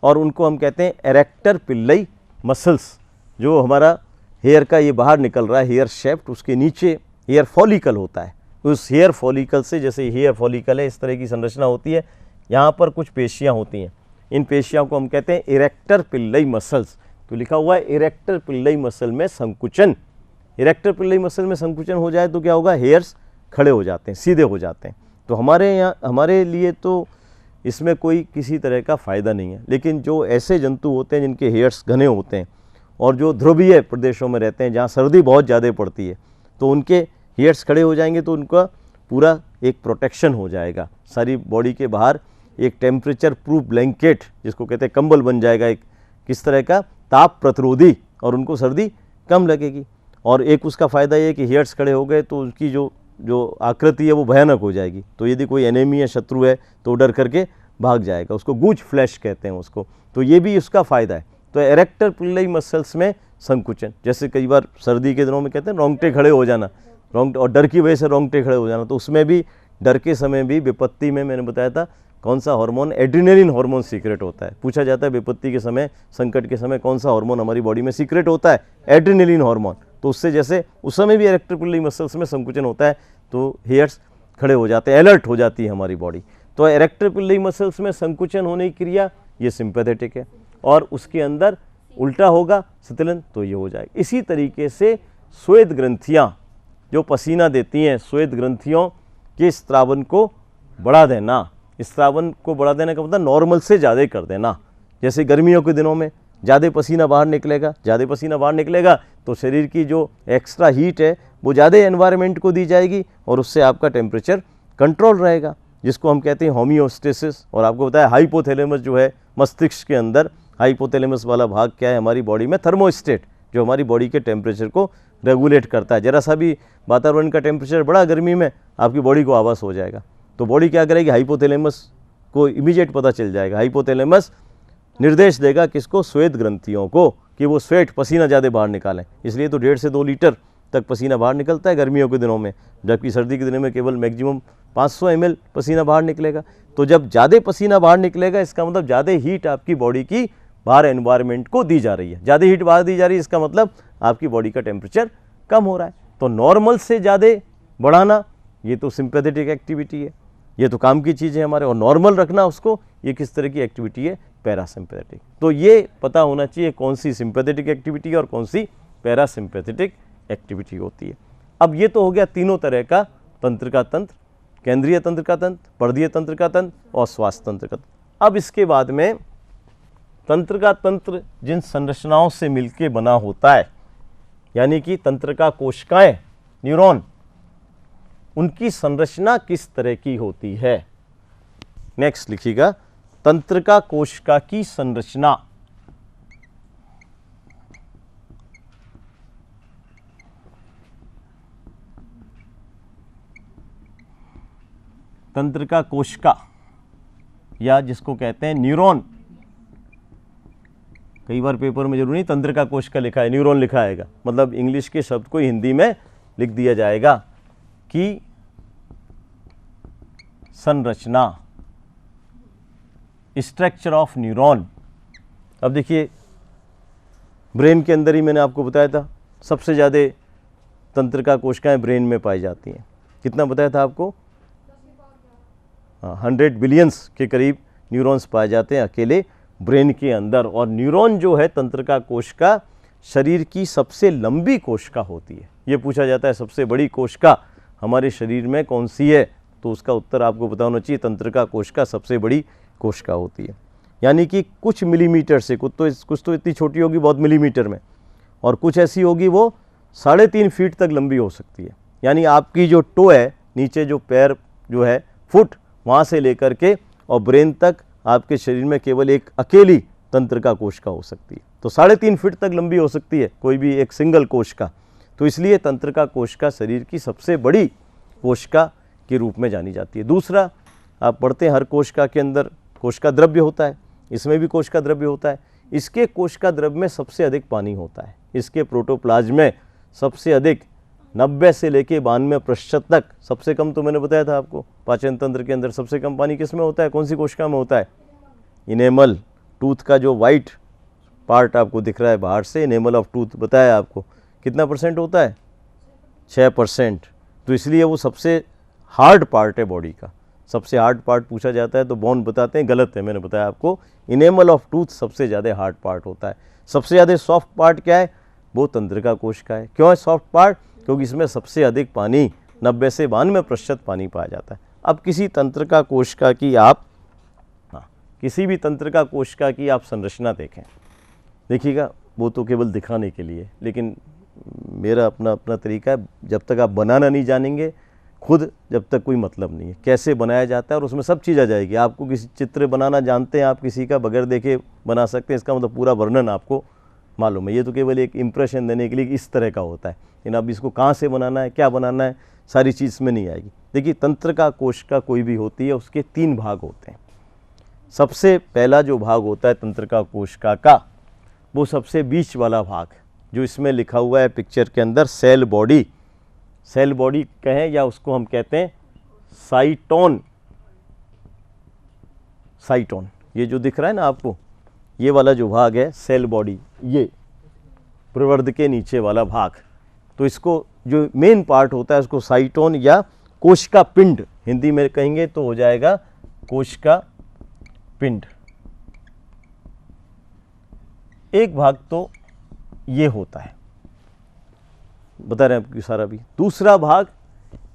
और उनको हम कहते हैं एरेक्टर पिल्लई मसल्स। जो हमारा हेयर का ये बाहर निकल रहा है, हेयर शेफ्ट, उसके नीचे हेयर फॉलिकल होता है। उस हेयर फॉलिकल से, जैसे हेयर फॉलिकल है, इस तरह की संरचना होती है, यहाँ पर कुछ पेशियाँ होती हैं। इन पेशियों को हम कहते हैं इरेक्टर पिल्लई मसल्स। तो लिखा हुआ है इरेक्टर पिल्लई मसल में संकुचन। इरेक्टर पिल्लई मसल में संकुचन हो जाए तो क्या होगा, हेयर्स खड़े हो जाते हैं, सीधे हो जाते हैं। तो हमारे लिए तो इसमें कोई किसी तरह का फ़ायदा नहीं है। लेकिन जो ऐसे जंतु होते हैं जिनके हेयर्स घने होते हैं, और जो ध्रुवीय प्रदेशों में रहते हैं जहाँ सर्दी बहुत ज़्यादा पड़ती है, तो उनके हेयर्स खड़े हो जाएंगे, तो उनका पूरा एक प्रोटेक्शन हो जाएगा। सारी बॉडी के बाहर एक टेम्परेचर प्रूफ ब्लैंकेट, जिसको कहते हैं कंबल, बन जाएगा, एक किस तरह का, ताप प्रतिरोधी, और उनको सर्दी कम लगेगी। और एक उसका फ़ायदा ये है कि हेयर्स खड़े हो गए तो उनकी जो आकृति है वो भयानक हो जाएगी। तो यदि कोई एनिमी या शत्रु है तो डर करके भाग जाएगा, उसको गूंज फ्लैश कहते हैं उसको। तो ये भी उसका फ़ायदा है। तो एरेक्टर पिल्लई मसल्स में संकुचन, जैसे कई बार सर्दी के दिनों में कहते हैं रोंगटे खड़े हो जाना, और डर की वजह से रोंगटे खड़े हो जाना, तो उसमें भी डर के समय भी विपत्ति में मैंने बताया था कौन सा हार्मोन, एड्रेनलिन हार्मोन सीक्रेट होता है। पूछा जाता है विपत्ति के समय, संकट के समय कौन सा हार्मोन हमारी बॉडी में सीक्रेट होता है, एड्रेनलिन हार्मोन। तो उससे जैसे उस समय भी इरेक्टर पिल्लई मसल्स में संकुचन होता है, तो हेयर्स खड़े हो जाते हैं, अलर्ट हो जाती है हमारी बॉडी। तो इरेक्टर पिलरी मसल्स में संकुचन होने की क्रिया ये सिंपैथेटिक है, और उसके अंदर उल्टा होगा संतुलन तो ये हो जाएगा। इसी तरीके से श्वेत ग्रंथियाँ जो पसीना देती हैं, श्वेत ग्रंथियों के स्त्रावन को बढ़ा देना, स्त्रावन को बढ़ा देने का मतलब नॉर्मल से ज़्यादा कर देना। जैसे गर्मियों के दिनों में ज़्यादा पसीना बाहर निकलेगा, ज़्यादा पसीना बाहर निकलेगा तो शरीर की जो एक्स्ट्रा हीट है वो ज़्यादा एनवायरनमेंट को दी जाएगी और उससे आपका टेम्परेचर कंट्रोल रहेगा, जिसको हम कहते हैं होमियोस्टेसिस। और आपको बताया हाइपोथैलेमस जो है मस्तिष्क के अंदर, हाइपोथैलेमस वाला भाग क्या है हमारी बॉडी में, थर्मोस्टेट, जो हमारी बॉडी के टेम्परेचर को रेगुलेट करता है। जरा सा भी वातावरण का टेम्परेचर बढ़ा गर्मी में, आपकी बॉडी को आभास हो जाएगा। तो बॉडी क्या करेगी, हाइपोथैलेमस को इमीडिएट पता चल जाएगा, हाइपोथैलेमस निर्देश देगा किसको, श्वेत ग्रंथियों को, कि वो स्वेट पसीना ज़्यादा बाहर निकालें। इसलिए तो 1.5 से 2 लीटर तक पसीना बाहर निकलता है गर्मियों के दिनों में, जबकि सर्दी के दिनों में केवल मैक्सिमम 500 ml पसीना बाहर निकलेगा। तो जब ज़्यादा पसीना बाहर निकलेगा इसका मतलब ज़्यादा हीट आपकी बॉडी की बाहर एनवायरनमेंट को दी जा रही है, ज़्यादा हीट बाहर दी जा रही है, इसका मतलब आपकी बॉडी का टेम्परेचर कम हो रहा है। तो नॉर्मल से ज़्यादा बढ़ाना ये तो सिंपैथेटिक एक्टिविटी है, ये तो काम की चीज़ है हमारे, और नॉर्मल रखना उसको, ये किस तरह की एक्टिविटी है, पैरासिम्पैथेटिक। तो ये पता होना चाहिए कौन सी सिंपैथेटिक एक्टिविटी और कौन सी पैरासिम्पैथेटिक एक्टिविटी होती है। अब ये तो हो गया तीनों तरह का तंत्र का तंत्र, केंद्रीय तंत्र का तंत्र, पर्दीय तंत्र का तंत्र और श्वास तंत्र का तंत्र। अब इसके बाद में तंत्र का तंत्र जिन संरचनाओं से मिलके बना होता है, यानी कि तंत्र का कोशिकाएं, न्यूरॉन, उनकी संरचना किस तरह की होती है। नेक्स्ट लिखिएगा, तंत्र का कोशिका की संरचना। तंत्र का कोशिका या जिसको कहते हैं न्यूरॉन, कई बार पेपर में जरूर नहीं तंत्र का कोशिका लिखा है, न्यूरॉन लिखा आएगा, मतलब इंग्लिश के शब्द को हिंदी में लिख दिया जाएगा कि संरचना, स्ट्रक्चर ऑफ न्यूरॉन। अब देखिए ब्रेन के अंदर ही मैंने आपको बताया था सबसे ज़्यादा तंत्र का कोशिकाएं ब्रेन में पाई जाती हैं। कितना बताया था आपको, 100 बिलियंस के करीब न्यूरॉन्स पाए जाते हैं अकेले ब्रेन के अंदर। और न्यूरॉन जो है तंत्र का कोशिका शरीर की सबसे लंबी कोशिका होती है। ये पूछा जाता है सबसे बड़ी कोशिका हमारे शरीर में कौन सी है, तो उसका उत्तर आपको पता होना चाहिए, तंत्र का कोशिका सबसे बड़ी कोशिका होती है। यानी कि कुछ मिलीमीटर से, कुछ तो इतनी छोटी होगी बहुत मिलीमीटर में, और कुछ ऐसी होगी वो 3.5 फीट तक लंबी हो सकती है। यानी आपकी जो टो है, नीचे जो पैर जो है, फुट, वहाँ से लेकर के और ब्रेन तक आपके शरीर में केवल एक अकेली तंत्र का कोशिका हो सकती है। तो 3.5 फीट तक लंबी हो सकती है कोई भी एक सिंगल कोशिका। तो इसलिए तंत्र का कोशिका शरीर की सबसे बड़ी कोशिका के रूप में जानी जाती है। दूसरा, आप पढ़ते हैं हर कोशिका के अंदर कोशिका द्रव्य होता है, इसमें भी कोशिका द्रव्य होता है। इसके कोशिका द्रव्य में सबसे अधिक पानी होता है। इसके प्रोटोप्लाज्म में सबसे अधिक 90 से लेके 92% तक, सबसे कम तो मैंने बताया था आपको, पाचन तंत्र के अंदर सबसे कम पानी किस में होता है, कौन सी कोशिका में होता है, इनेमल, टूथ का जो वाइट पार्ट आपको दिख रहा है बाहर से, इनेमल ऑफ टूथ बताया आपको, कितना % होता है, 6%। तो इसलिए वो सबसे हार्ड पार्ट है बॉडी का। सबसे हार्ड पार्ट पूछा जाता है तो बोन बताते हैं, गलत है, मैंने बताया आपको, इनेमल ऑफ टूथ सबसे ज़्यादा हार्ड पार्ट होता है। सबसे ज़्यादा सॉफ्ट पार्ट क्या है, वो तंत्र का कोशिका है। क्यों है सॉफ्ट पार्ट, क्योंकि इसमें सबसे अधिक पानी 90 से 92% पानी पाया जाता है। अब किसी तंत्र का कोशिका की आप, किसी भी तंत्र का कोशिका की आप संरचना देखें, देखिएगा, वो तो केवल दिखाने के लिए, लेकिन मेरा अपना तरीका है, जब तक आप बनाना नहीं जानेंगे खुद, जब तक कोई मतलब नहीं है कैसे बनाया जाता है, और उसमें सब चीज़ आ जाएगी। आपको किसी चित्र बनाना जानते हैं आप, किसी का बगैर देखे बना सकते हैं, इसका मतलब पूरा वर्णन आपको मालूम है। ये तो केवल एक इम्प्रेशन देने के लिए इस तरह का होता है, लेकिन अब इसको कहाँ से बनाना है, क्या बनाना है, सारी चीज़ में नहीं आएगी। देखिए, तंत्र का कोशिका कोई भी होती है, उसके 3 भाग होते हैं। सबसे पहला जो भाग होता है तंत्र का कोशिका का, वो सबसे बीच वाला भाग, जो इसमें लिखा हुआ है पिक्चर के अंदर, सेल बॉडी। सेल बॉडी कहें या उसको हम कहते हैं साइटोन। साइटोन, ये जो दिख रहा है ना आपको, ये वाला जो भाग है सेल बॉडी, ये प्रवर्ध के नीचे वाला भाग, तो इसको जो मेन पार्ट होता है उसको साइटोन या कोशिका पिंड, हिंदी में कहेंगे तो हो जाएगा कोशिका पिंड। एक भाग तो ये होता है, बता रहे हैं आपकी सारा भी। दूसरा भाग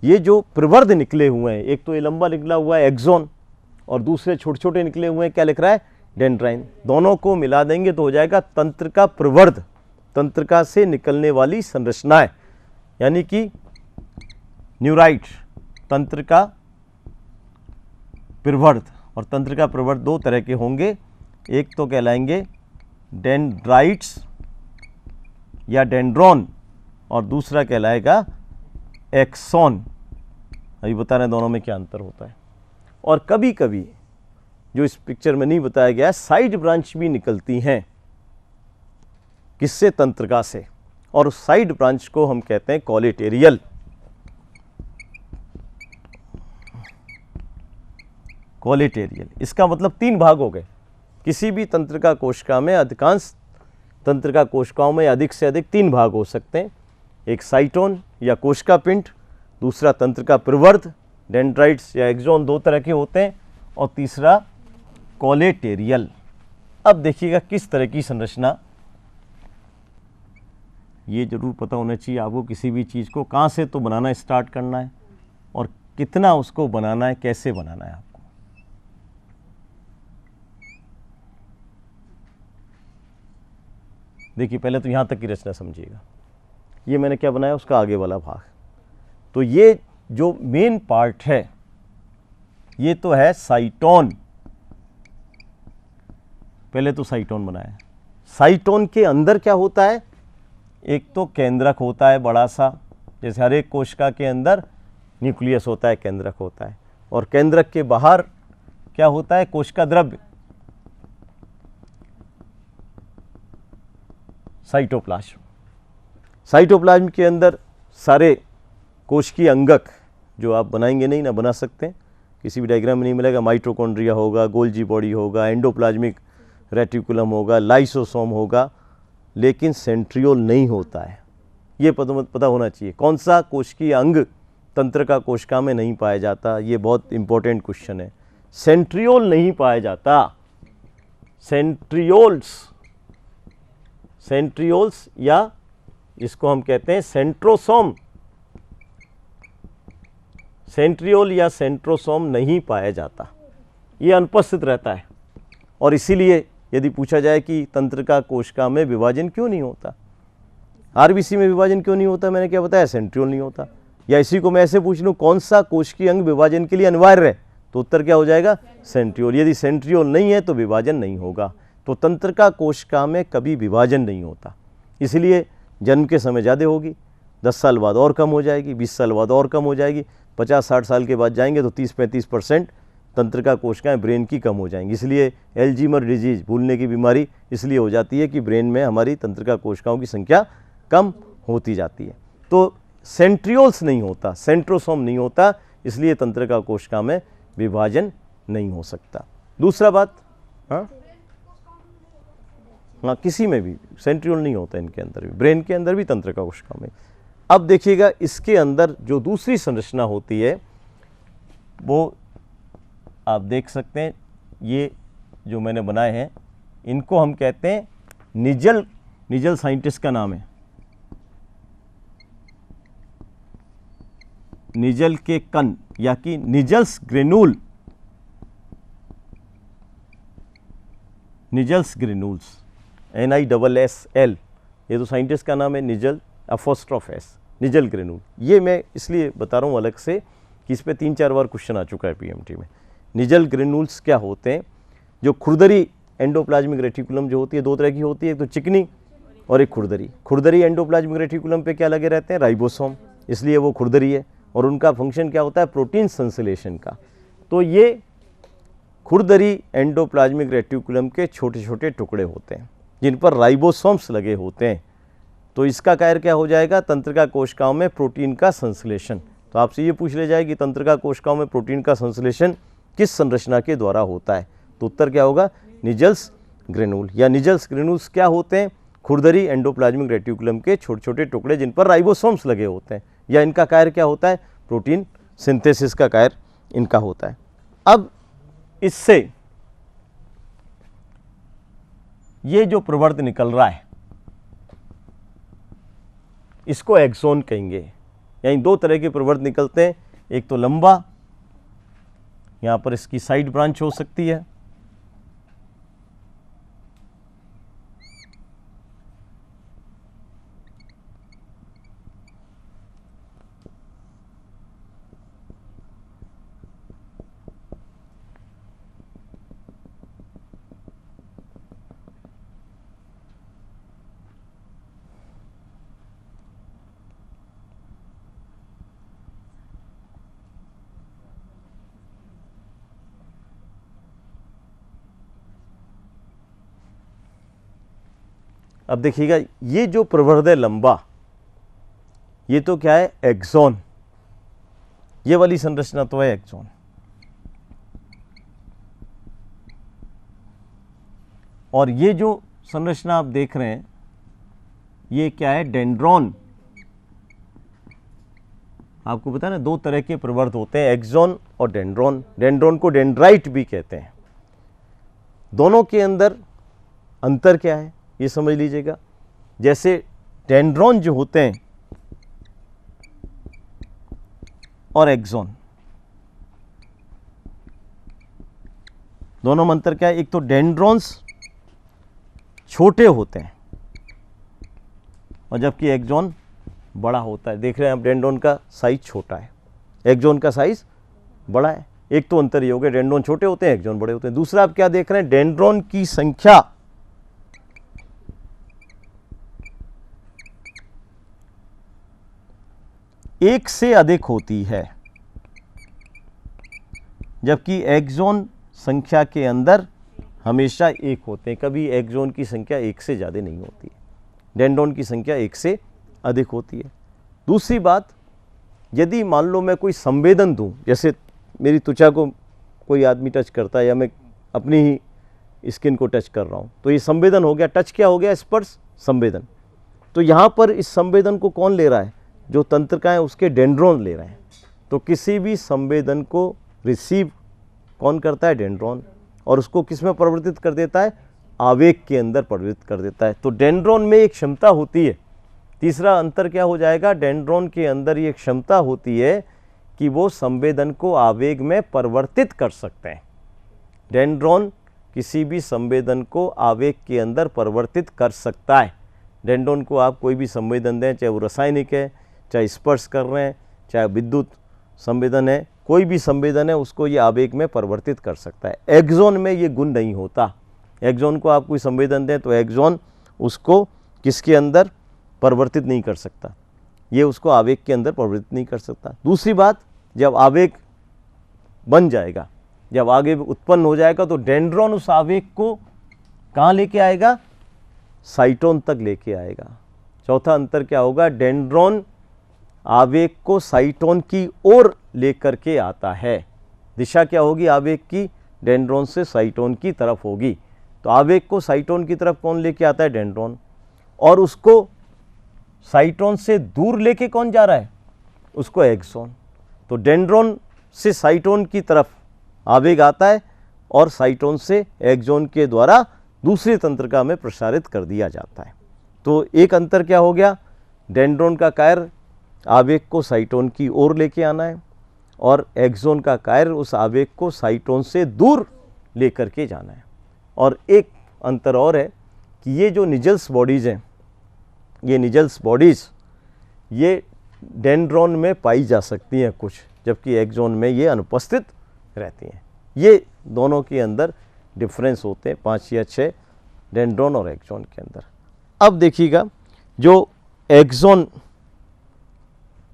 ये जो प्रवर्ध निकले हुए हैं, एक तो ये लंबा निकला हुआ है एक्सॉन और दूसरे छोटे छोटे निकले हुए हैं, क्या लिख रहा है, डेंड्राइन। दोनों को मिला देंगे तो हो जाएगा तंत्रिका प्रवर्ध, तंत्रिका से निकलने वाली संरचनाएं, यानी कि न्यूराइट, तंत्रिका प्रवर्ध। और तंत्रिका प्रवर्ध दो तरह के होंगे, एक तो कहलाएंगे डेंड्राइट्स या डेंड्रॉन और दूसरा कहलाएगा एक्सॉन। अभी बता रहे हैं दोनों में क्या अंतर होता है। और कभी कभी जो इस पिक्चर में नहीं बताया गया है, साइड ब्रांच भी निकलती हैं, किससे, तंत्रिका से, और उस साइड ब्रांच को हम कहते हैं कॉलेटेरियल। कॉलेटेरियल इसका मतलब तीन भाग हो गए। किसी भी तंत्रिका कोशिका में, अधिकांश तंत्रिका कोशिकाओं में अधिक से अधिक तीन भाग हो सकते हैं, एक साइटोन या कोशिका पिंड, दूसरा तंत्रिका प्रवर्ध, डेंड्राइट्स या एक्सॉन दो तरह के होते हैं, और तीसरा कॉलेटेरियल। अब देखिएगा किस तरह की संरचना, ये जरूर पता होना चाहिए आपको, किसी भी चीज़ को कहाँ से तो बनाना स्टार्ट करना है और कितना उसको बनाना है, कैसे बनाना है आपको। देखिए पहले तो यहाँ तक की रचना समझिएगा। ये मैंने क्या बनाया, उसका आगे वाला भाग। तो ये जो मेन पार्ट है ये तो है साइटोन। पहले तो साइटोन बनाया। साइटोन के अंदर क्या होता है, एक तो केंद्रक होता है बड़ा सा, जैसे हर एक कोशिका के अंदर न्यूक्लियस होता है, केंद्रक होता है, और केंद्रक के बाहर क्या होता है, कोशिका द्रव्य, साइटोप्लाज्म। साइटोप्लाज्म के अंदर सारे कोशिकीय अंगक जो आप बनाएंगे नहीं ना बना सकते, किसी भी डायग्राम में नहीं मिलेगा। माइटोकॉन्ड्रिया होगा, गोल्जी बॉडी होगा, एंडोप्लाज्मिक रेटिकुलम होगा, लाइसोसोम होगा, लेकिन सेंट्रियोल नहीं होता है। ये पता होना चाहिए कौन सा कोशिकीय अंग तंत्रिका कोशिका में नहीं पाया जाता। ये बहुत इंपॉर्टेंट क्वेश्चन है। सेंट्रियोल नहीं पाया जाता। सेंट्रियोल्स या इसको हम कहते हैं सेंट्रोसोम। सेंट्रियोल या सेंट्रोसोम नहीं पाया जाता, ये अनुपस्थित रहता है। और इसीलिए यदि पूछा जाए कि तंत्रिका कोशिका में विभाजन क्यों नहीं होता, आरबीसी में विभाजन क्यों नहीं होता, मैंने क्या बताया, सेंट्रियोल नहीं होता। या इसी को मैं ऐसे पूछ लूँ कौन सा कोशिकीय अंग विभाजन के लिए अनिवार्य है, तो उत्तर क्या हो जाएगा, सेंट्रियोल। यदि सेंट्रियोल नहीं है तो विभाजन नहीं होगा। तो तंत्रिका कोशिका में कभी विभाजन नहीं होता। इसलिए जन्म के समय ज़्यादा होगी, 10 साल बाद और कम हो जाएगी, 20 साल बाद और कम हो जाएगी, 50-60 साल के बाद जाएंगे तो 30-35% तंत्रिका कोशिकाएं ब्रेन की कम हो जाएंगी। इसलिए एल्जीमर डिजीज, भूलने की बीमारी इसलिए हो जाती है कि ब्रेन में हमारी तंत्रिका कोशिकाओं की संख्या कम होती जाती है। तो सेंट्रियोल्स नहीं होता, सेंट्रोसोम नहीं होता, इसलिए तंत्रिका कोशिका में विभाजन नहीं हो सकता। दूसरा बात, हाँ किसी में भी सेंट्रियोल नहीं होता, इनके अंदर भी, ब्रेन के अंदर भी, तंत्रिका कोशिका में। अब देखिएगा इसके अंदर जो दूसरी संरचना होती है वो आप देख सकते हैं, ये जो मैंने बनाए हैं इनको हम कहते हैं निजल साइंटिस्ट का नाम है, निजल के कण या कि निजल्स ग्रेनूल, निजल्स ग्रेनूल्स, NISSL, ये तो साइंटिस्ट का नाम है, निजल अपोस्ट्रोफ एस, निजल ग्रेनूल। ये मैं इसलिए बता रहा हूँ अलग से कि इस पे 3-4 बार क्वेश्चन आ चुका है PMT में। निजल ग्रेनूल्स क्या होते हैं, जो खुरदरी एंडोप्लाज्मिक रेटिकुलम जो होती है, दो तरह की होती है, एक तो चिकनी और एक खुरदरी। खुरदरी एंडोप्लाज्मिक रेटिकुलम पे क्या लगे रहते हैं, राइबोसोम, इसलिए वो खुरदरी है। और उनका फंक्शन क्या होता है, प्रोटीन संश्लेषण का। तो ये खुरदरी एंडोप्लाज्मिक रेटिकुलम के छोटे छोटे टुकड़े होते हैं जिन पर राइबोसोम्स लगे होते हैं। तो इसका कार्य क्या हो जाएगा, तंत्रिका कोशिकाओं में प्रोटीन का संश्लेषण। तो आपसे ये पूछ ले जाए कि तंत्रिका कोशिकाओं में प्रोटीन का संश्लेषण किस संरचना के द्वारा होता है, तो उत्तर क्या होगा, निजल्स ग्रेनूल। या निजल्स ग्रेनूल्स क्या होते हैं, खुरदरी एंडोप्लाज्मिक रेटिकुलम के छोटे छोटे टुकड़े जिन पर राइबोसोम्स लगे होते हैं, या इनका कार्य क्या होता है, प्रोटीन सिंथेसिस का कार्य इनका होता है। अब इससे ये जो प्रवर्त निकल रहा है इसको एक्सोन कहेंगे। यानी दो तरह के प्रवर्त निकलते हैं, एक तो लंबा, यहाँ पर इसकी साइड ब्रांच हो सकती है, अब देखिएगा ये जो प्रवर्त है लंबा, ये तो क्या है एक्सोन, ये वाली संरचना तो है एक्सोन। और ये जो संरचना आप देख रहे हैं ये क्या है डेंड्रॉन। आपको पता है ना दो तरह के प्रवर्त होते हैं, एक्सोन और डेंड्रॉन। डेंड्रॉन को डेंड्राइट भी कहते हैं। दोनों के अंदर अंतर क्या है ये समझ लीजिएगा। जैसे डेंड्रॉन जो होते हैं और एक्सोन, दोनों में अंतर क्या है? एक तो डेंड्रॉन्स छोटे होते हैं और जबकि एक्सोन बड़ा होता है। देख रहे हैं आप डेंड्रॉन का साइज छोटा है, एक्सोन का साइज बड़ा है। एक तो अंतर ये हो गया, डेंड्रॉन छोटे होते हैं, एक्सोन बड़े होते हैं। दूसरा आप क्या देख रहे हैं, डेंड्रॉन की संख्या एक से अधिक होती है, जबकि एक्सोन संख्या के अंदर हमेशा एक होते हैं। कभी एक्सोन की संख्या एक से ज़्यादा नहीं होती है, डेंड्रॉन की संख्या एक से अधिक होती है। दूसरी बात, यदि मान लो मैं कोई संवेदन दूं, जैसे मेरी त्वचा को कोई आदमी टच करता है या मैं अपनी ही स्किन को टच कर रहा हूं, तो ये संवेदन हो गया। टच क्या हो गया? स्पर्श संवेदन। तो यहाँ पर इस संवेदन को कौन ले रहा है? जो तंत्रिकाएं उसके डेंड्रॉन ले रहे हैं। तो किसी भी संवेदन को रिसीव कौन करता है? डेंड्रॉन। और उसको किस में परिवर्तित कर देता है? आवेग के अंदर परिवर्तित कर देता है। तो डेंड्रॉन में एक क्षमता होती है। तीसरा अंतर क्या हो जाएगा? डेंड्रॉन के अंदर ये क्षमता होती है कि वो संवेदन को आवेग में परिवर्तित कर सकते हैं। डेंड्रॉन किसी भी संवेदन को आवेग के अंदर परिवर्तित कर सकता है। डेंड्रॉन को आप कोई भी संवेदन दें, चाहे वो रासायनिक है, चाहे स्पर्श कर रहे हैं, चाहे विद्युत संवेदन है, कोई भी संवेदन है, उसको ये आवेग में परिवर्तित कर सकता है। एक्सोन में ये गुण नहीं होता। एक्सोन को आप कोई संवेदन दें तो एक्सोन उसको किसके अंदर परिवर्तित नहीं कर सकता, ये उसको आवेग के अंदर परिवर्तित नहीं कर सकता। दूसरी बात, जब आवेग बन जाएगा, जब आवेग उत्पन्न हो जाएगा, तो डेंड्रॉन उस आवेग को कहाँ लेके आएगा? साइटोन तक लेके आएगा। चौथा अंतर क्या होगा? डेंड्रॉन आवेग को साइटोन की ओर लेकर के आता है। दिशा क्या होगी आवेग की? डेंड्रॉन से साइटोन की तरफ होगी। तो आवेग को साइटोन की तरफ कौन लेके आता है? डेंड्रॉन। और उसको साइटोन से दूर लेके कौन जा रहा है? उसको एक्सोन। तो डेंड्रॉन से साइटोन की तरफ आवेग आता है और साइटोन से एक्सोन के द्वारा दूसरी तंत्रिका में प्रसारित कर दिया जाता है। तो एक अंतर क्या हो गया? डेंड्रॉन का कार्य आवेग को साइटोन की ओर लेके आना है और एक्सोन का कार्य उस आवेग को साइटोन से दूर लेकर के जाना है। और एक अंतर और है कि ये जो निजल्स बॉडीज़ हैं, ये निजल्स बॉडीज़ ये डेंड्रॉन में पाई जा सकती हैं कुछ, जबकि एक्सोन में ये अनुपस्थित रहती हैं। ये दोनों के अंदर डिफरेंस होते हैं 5 या 6 डेंड्रॉन और एक्सोन के अंदर। अब देखिएगा जो एक्सोन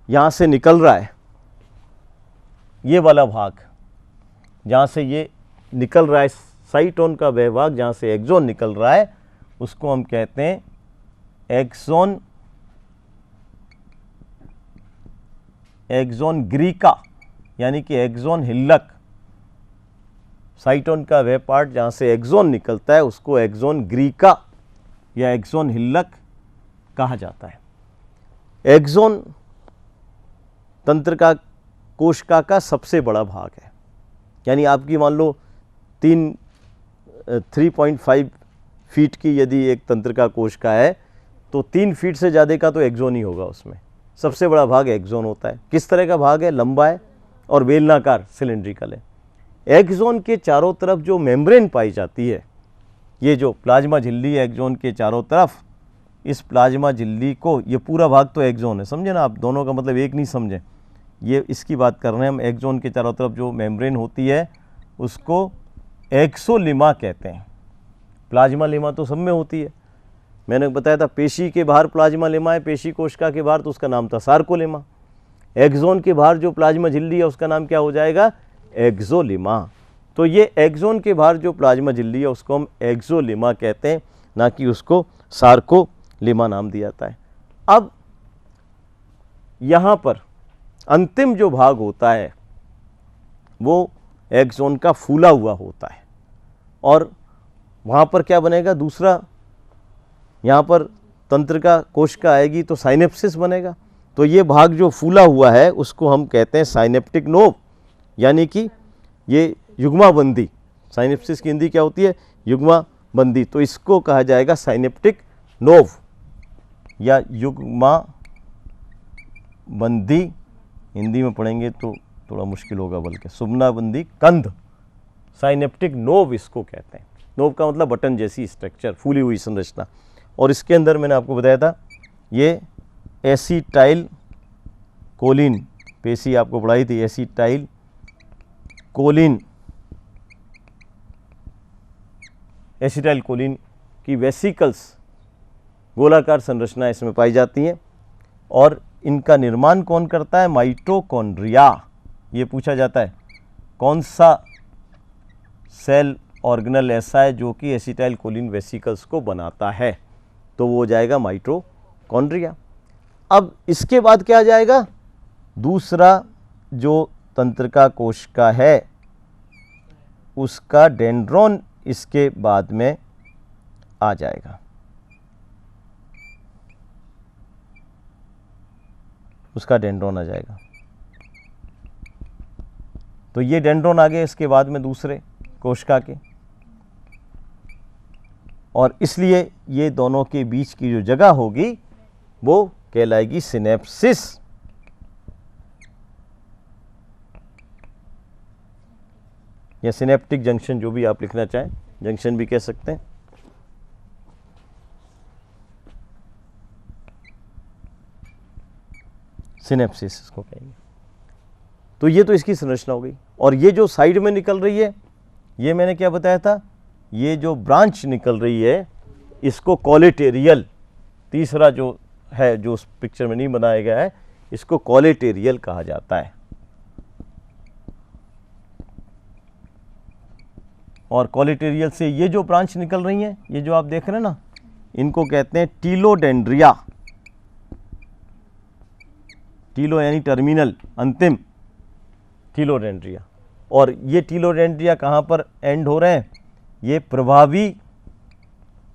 यहाँ से निकल रहा है, ये वाला भाग जहाँ से ये निकल रहा है, साइटोन का वह भाग जहाँ से एक्सोन निकल रहा है, उसको हम कहते हैं एक्सोन ग्रीका, यानी कि एक्सोन हिल्लक। साइटोन का वह पार्ट जहाँ से एक्सोन निकलता है उसको एक्सोन ग्रीका या एक्सोन हिल्लक कहा जाता है। एक्सोन तंत्रिका कोशिका का सबसे बड़ा भाग है। यानी आपकी मान लो 3.5 फीट की यदि एक तंत्रिका कोशिका है तो 3 फीट से ज़्यादा का तो एक्सोन ही होगा, उसमें सबसे बड़ा भाग एक्सोन होता है। किस तरह का भाग है? लंबा है और बेलनाकार सिलेंड्रिकल है। एक्सोन के चारों तरफ जो मेम्ब्रेन पाई जाती है, ये जो प्लाज्मा झिल्ली है एक्सोन के चारों तरफ, इस प्लाज्मा झिल्ली को, ये पूरा भाग तो एक्सोन है, समझे ना आप, दोनों का मतलब एक नहीं समझे, ये इसकी बात कर रहे हैं हम। एक्सोन के चारों तरफ जो मेम्ब्रेन होती है उसको एक्सोलिमा कहते हैं। प्लाज्मा लिमा तो सब में होती है, मैंने बताया था पेशी के बाहर प्लाज्मा लिमा है, पेशी कोशिका के बाहर, तो उसका नाम था सार्कोलिमा। एक्सोन के बाहर जो प्लाज्मा झिल्ली है उसका नाम क्या हो जाएगा? एक्सोलिमा। तो ये एक्सोन के बाहर जो प्लाज्मा झिल्ली है उसको हम एक्सोलिमा कहते हैं, ना कि उसको सार्कोलिमा नाम दिया जाता है। अब यहाँ पर अंतिम जो भाग होता है वो एक्सोन का फूला हुआ होता है, और वहाँ पर क्या बनेगा? दूसरा, यहाँ पर तंत्रिका कोशिका आएगी तो साइनेप्सिस बनेगा। तो ये भाग जो फूला हुआ है उसको हम कहते हैं साइनेप्टिक नोव, यानी कि ये युग्माबंदी। साइनेप्सिस की हिंदी क्या होती है? युग्माबंदी। तो इसको कहा जाएगा साइनेप्टिक नोव या युग्माबंदी। हिंदी में पढ़ेंगे तो थोड़ा मुश्किल होगा, बल्कि सुम्नाबंदी कंध, साइनेप्टिक नोव इसको कहते हैं। नोव का मतलब बटन जैसी स्ट्रक्चर, फूली हुई संरचना। और इसके अंदर मैंने आपको बताया था ये एसिटाइल कोलिन, पेशी आपको पढ़ाई थी, एसिटाइल कोलिन, एसिटाइल कोलिन की वेसिकल्स, गोलाकार संरचना इसमें पाई जाती हैं। और इनका निर्माण कौन करता है? माइटोकॉन्ड्रिया। ये पूछा जाता है कौन सा सेल ऑर्गेनल ऐसा है जो कि एसिटाइल कोलिन वेसिकल्स को बनाता है, तो वो हो जाएगा माइटोकॉन्ड्रिया। अब इसके बाद क्या आ जाएगा? दूसरा जो तंत्रिका कोशिका है उसका डेंड्रॉन इसके बाद में आ जाएगा, उसका डेंड्रॉन आ जाएगा। तो ये डेंड्रॉन आ गए इसके बाद में दूसरे कोशिका के, और इसलिए ये दोनों के बीच की जो जगह होगी वो कहलाएगी सिनेप्सिस। या सिनेप्टिक जंक्शन, जो भी आप लिखना चाहें, जंक्शन भी कह सकते हैं। सिनेप्सिस इसको कहेंगे। तो ये तो इसकी संरचना हो गई। और ये जो साइड में निकल रही है, ये मैंने क्या बताया था, ये जो ब्रांच निकल रही है इसको कॉलेटेरियल, तीसरा जो है जो उस पिक्चर में नहीं बनाया गया है, इसको कॉलेटेरियल कहा जाता है। और कॉलेटेरियल से ये जो ब्रांच निकल रही हैं, ये जो आप देख रहे हैं ना, इनको कहते हैं टीलोडेंड्रिया। टीलो यानी टर्मिनल, अंतिम, टीलोडेंड्रिया। और ये टीलोडेंड्रिया कहाँ पर एंड हो रहे हैं? ये प्रभावी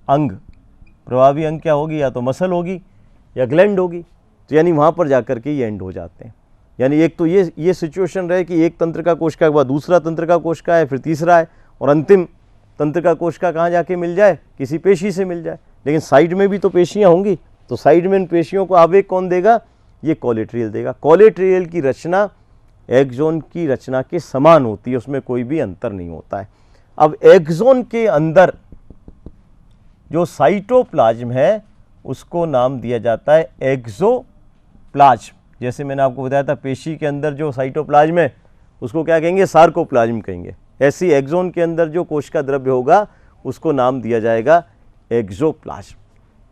अंग, प्रभावी अंग क्या होगी? या तो मसल होगी या ग्लैंड होगी, तो यानी वहाँ पर जाकर के ये एंड हो जाते हैं। यानी एक तो ये सिचुएशन रहे कि एक तंत्रिका कोशिका के बाद दूसरा तंत्रिका कोशिका है, फिर तीसरा है, और अंतिम तंत्रिका कोशिका कहाँ जाके मिल जाए? किसी पेशी से मिल जाए। लेकिन साइड में भी तो पेशियाँ होंगी, तो साइड में इन पेशियों को आवेग कौन देगा? ये कॉलेटेरियल देगा। कॉलेटेरियल की रचना एक्सोन की रचना के समान होती है, उसमें कोई भी अंतर नहीं होता है। अब एक्सोन के अंदर जो साइटोप्लाज्म है उसको नाम दिया जाता है एक्सोप्लाज्म। जैसे मैंने आपको बताया था पेशी के अंदर जो साइटोप्लाज्म है उसको क्या कहेंगे? सार्कोप्लाज्म कहेंगे। ऐसी एक्सोन के अंदर जो कोशिका द्रव्य होगा उसको नाम दिया जाएगा एक्सोप्लाज्म।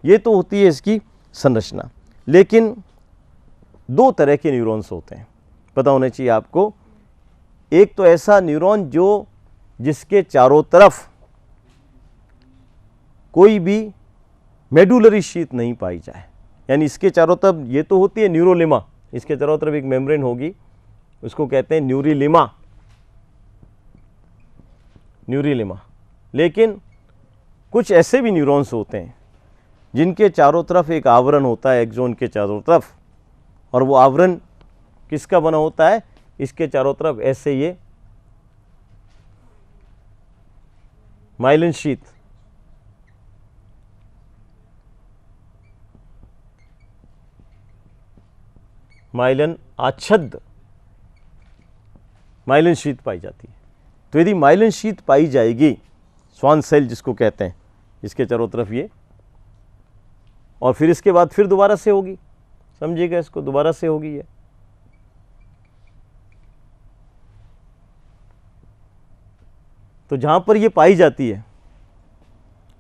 ये तो होती है इसकी संरचना। लेकिन दो तरह के न्यूरॉन्स होते हैं, पता होना चाहिए आपको। एक तो ऐसा न्यूरॉन जो जिसके चारों तरफ कोई भी मेडुलरी शीथ नहीं पाई जाए, यानी इसके चारों तरफ, ये तो होती है न्यूरोलिमा, इसके चारों तरफ एक मेम्ब्रेन होगी, उसको कहते हैं न्यूरिलिमा, न्यूरिलिमा। लेकिन कुछ ऐसे भी न्यूरॉन्स होते हैं जिनके चारों तरफ एक आवरण होता है एक्सोन के चारों तरफ, और वो आवरण किसका बना होता है? इसके चारों तरफ ऐसे ये माइलिन शीथ, माइलिन आच्छादित माइलिन शीथ पाई जाती है। तो यदि माइलिन शीथ पाई जाएगी, स्वान सेल जिसको कहते हैं, इसके चारों तरफ ये, और फिर इसके बाद फिर दोबारा से होगी, समझिएगा इसको, दोबारा से होगी ये। तो जहां पर ये पाई जाती है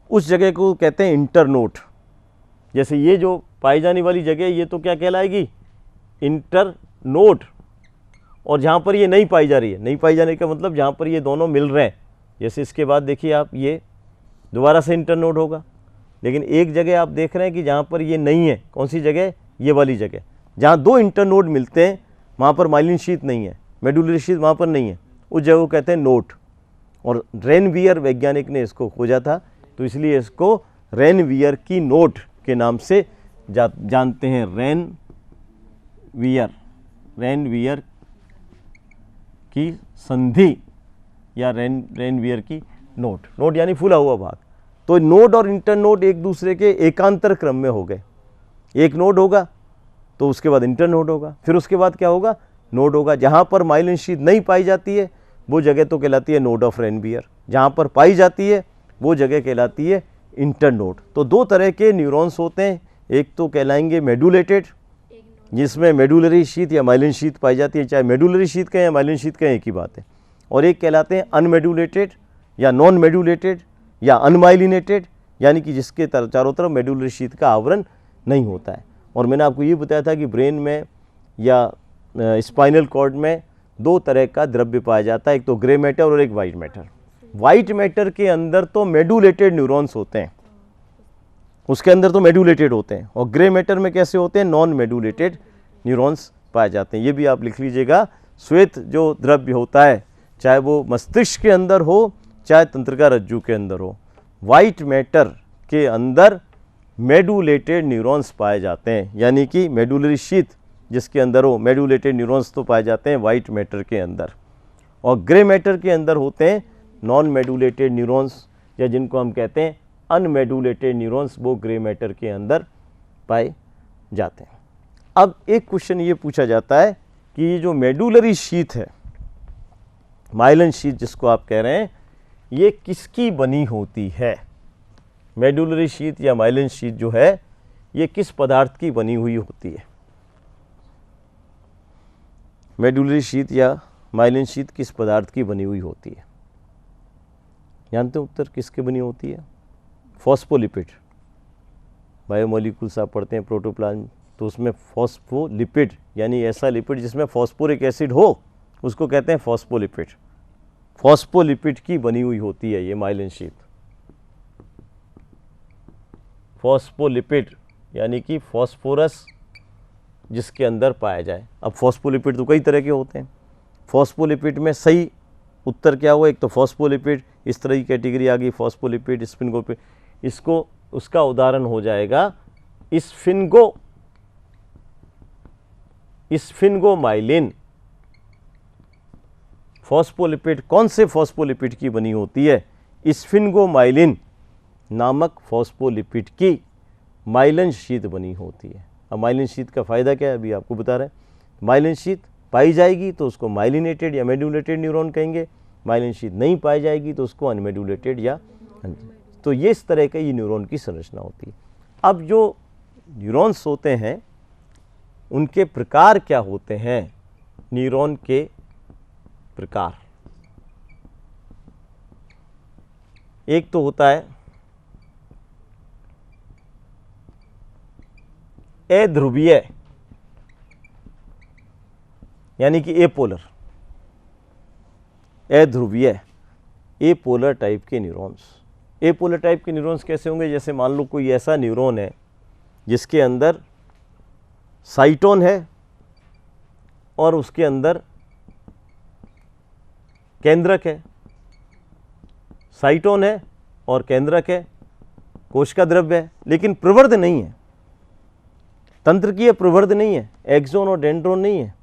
उस जगह को कहते हैं इंटरनोड। जैसे ये जो पाई जाने वाली जगह, ये तो क्या कहलाएगी, इंटरनोड। और जहां पर ये नहीं पाई जा रही है, नहीं पाई जाने का मतलब जहां पर ये दोनों मिल रहे हैं, जैसे इसके बाद देखिए आप, ये दोबारा से इंटरनोड होगा। लेकिन एक जगह आप देख रहे हैं कि जहां पर ये नहीं है, कौन सी जगह, ये वाली जगह, जहां दो इंटरनोड मिलते हैं वहां पर माइलिन शीथ नहीं है, मेडुलरी शीथ वहां पर नहीं है, उस जगह को कहते हैं नोड। और रेनवियर वैज्ञानिक ने इसको खोजा था, तो इसलिए इसको रेनवियर की नोड के नाम से जानते हैं। रेनवियर की संधि या रेनवियर की नोड। नोड यानी फूला हुआ भाग। तो नोड और इंटरनोड एक दूसरे के एकांतर क्रम में हो गए। एक नोड होगा तो उसके बाद इंटरनोड होगा, फिर उसके बाद क्या होगा, नोड होगा। जहाँ पर माइलिन शीथ नहीं पाई जाती है वो जगह तो कहलाती है नोड ऑफ रेनवियर, जहाँ पर पाई जाती है वो जगह कहलाती है इंटरनोड। तो दो तरह के न्यूरॉन्स होते हैं, एक तो कहलाएंगे मेडुलेटेड, जिसमें मेडुलरी शीथ या माइलिन शीथ पाई जाती है, चाहे मेडुलरी शीथ कहें या माइलिन शीथ कहें एक ही बात है। और एक कहलाते हैं अनमेडुलेटेड या नॉन मेडुलेटेड या अनमाइलिनेटेड, यानी कि जिसके चारों तरफ मेडुलरी शीथ का आवरण नहीं होता है। और मैंने आपको ये बताया था कि ब्रेन में या स्पाइनल कॉर्ड में दो तरह का द्रव्य पाया जाता है, एक तो ग्रे मैटर और एक वाइट मैटर। वाइट मैटर के अंदर तो मेडुलेटेड न्यूरॉन्स होते हैं, उसके अंदर तो मेडुलेटेड होते हैं, और ग्रे मैटर में कैसे होते हैं, नॉन मेडुलेटेड न्यूरॉन्स पाए जाते हैं। ये भी आप लिख लीजिएगा। श्वेत जो द्रव्य होता है, चाहे वो मस्तिष्क के अंदर हो चाहे तंत्रिका रज्जु के अंदर हो, वाइट मैटर के अंदर मेडुलेटेड न्यूरॉन्स पाए जाते हैं, यानी कि मेडुलरी शीथ जिसके अंदर हो मेडुलेटेड न्यूरॉन्स तो पाए जाते हैं वाइट मैटर के अंदर। और ग्रे मैटर के अंदर होते हैं नॉन मेडुलेटेड न्यूरॉन्स, या जिनको हम कहते हैं अनमेडुलेटेड न्यूरॉन्स, वो ग्रे मैटर के अंदर पाए जाते हैं। अब एक क्वेश्चन ये पूछा जाता है कि ये जो मेडुलरी शीथ है, माइलिन शीथ जिसको आप कह रहे हैं, ये किसकी बनी होती है। मेडुलरी शीथ या माइलिन शीथ जो है ये किस पदार्थ की बनी हुई होती है। मेडुलरी शीथ या माइलिन शीथ किस पदार्थ की बनी हुई होती है, जानते हो उत्तर किसके बनी होती है, फॉस्फोलिपिड। बायोमोलिक्यूल्स आप पढ़ते हैं प्रोटोप्लाज्म, तो उसमें फॉस्फोलिपिड यानी ऐसा लिपिड जिसमें फॉस्फोरिक एसिड हो उसको कहते हैं फॉस्फोलिपिड। फॉस्फोलिपिड की बनी हुई होती है ये माइलिन शीथ। फॉस्फोलिपिड यानी कि फॉस्फोरस जिसके अंदर पाया जाए। अब फॉस्फोलिपिड तो कई तरह के होते हैं, फॉस्फोलिपिड में सही उत्तर क्या हुआ, एक तो फॉस्फोलिपिड, इस तरह की कैटेगरी आ गई फॉस्फोलिपिड, स्फिंगोलिपिड। इसको उसका उदाहरण हो जाएगा स्फिंगोमाइलिन। फॉस्फोलिपिड कौन से फॉस्फोलिपिड की बनी होती है, स्फिंगोमाइलिन नामक फॉस्फोलिपिड की माइलिन शीथ बनी होती है। अब माइलिन शीथ का फायदा क्या है अभी आपको बता रहे हैं। माइलिन शीथ पाई जाएगी तो उसको माइलिनेटेड या मेडुलेटेड न्यूरॉन कहेंगे, माइलिन शीथ नहीं पाई जाएगी तो उसको अनमेडुलेटेड या, तो ये इस तरह का ये न्यूरॉन की संरचना होती है। अब जो न्यूरॉन्स होते हैं उनके प्रकार क्या होते हैं, न्यूरॉन के प्रकार, एक तो होता है अध्रुवीय यानी कि एपोलर, अध्रुवीय एपोलर टाइप के न्यूरॉन्स। एपोलर टाइप के न्यूरॉन्स कैसे होंगे, जैसे मान लो कोई ऐसा न्यूरॉन है जिसके अंदर साइटोन है और उसके अंदर केंद्रक है, साइटोन है और केंद्रक है, कोशिका द्रव्य है, लेकिन प्रवर्ध नहीं है, तंत्रकीय प्रवर्ध नहीं है, एक्सोन और डेंड्रोन नहीं है,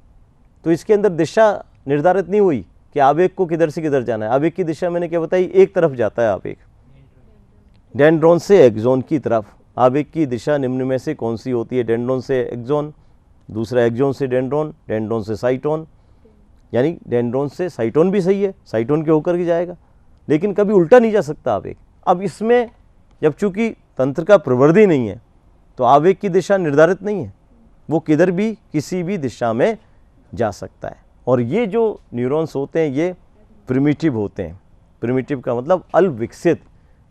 तो इसके अंदर दिशा निर्धारित नहीं हुई कि आवेग को किधर से किधर जाना है। आवेग की दिशा मैंने क्या बताई, एक तरफ जाता है आवेग, डेंड्रॉन से एक्सोन की तरफ। आवेग की दिशा निम्न में से कौन सी होती है, डेंड्रॉन से एक्सोन, दूसरा एक्सोन से डेंड्रॉन, डेंड्रॉन से साइटोन, यानी डेंड्रॉन से साइटोन भी सही है, साइटोन के होकर के जाएगा, लेकिन कभी उल्टा नहीं जा सकता आवेग। अब इसमें जब चूंकि तंत्र का प्रवर्धी नहीं है तो आवेग की दिशा निर्धारित नहीं है, वो किधर भी किसी भी दिशा में जा सकता है। और ये जो न्यूरॉन्स होते हैं ये प्रिमिटिव होते हैं। प्रिमिटिव का मतलब अल्प विकसित,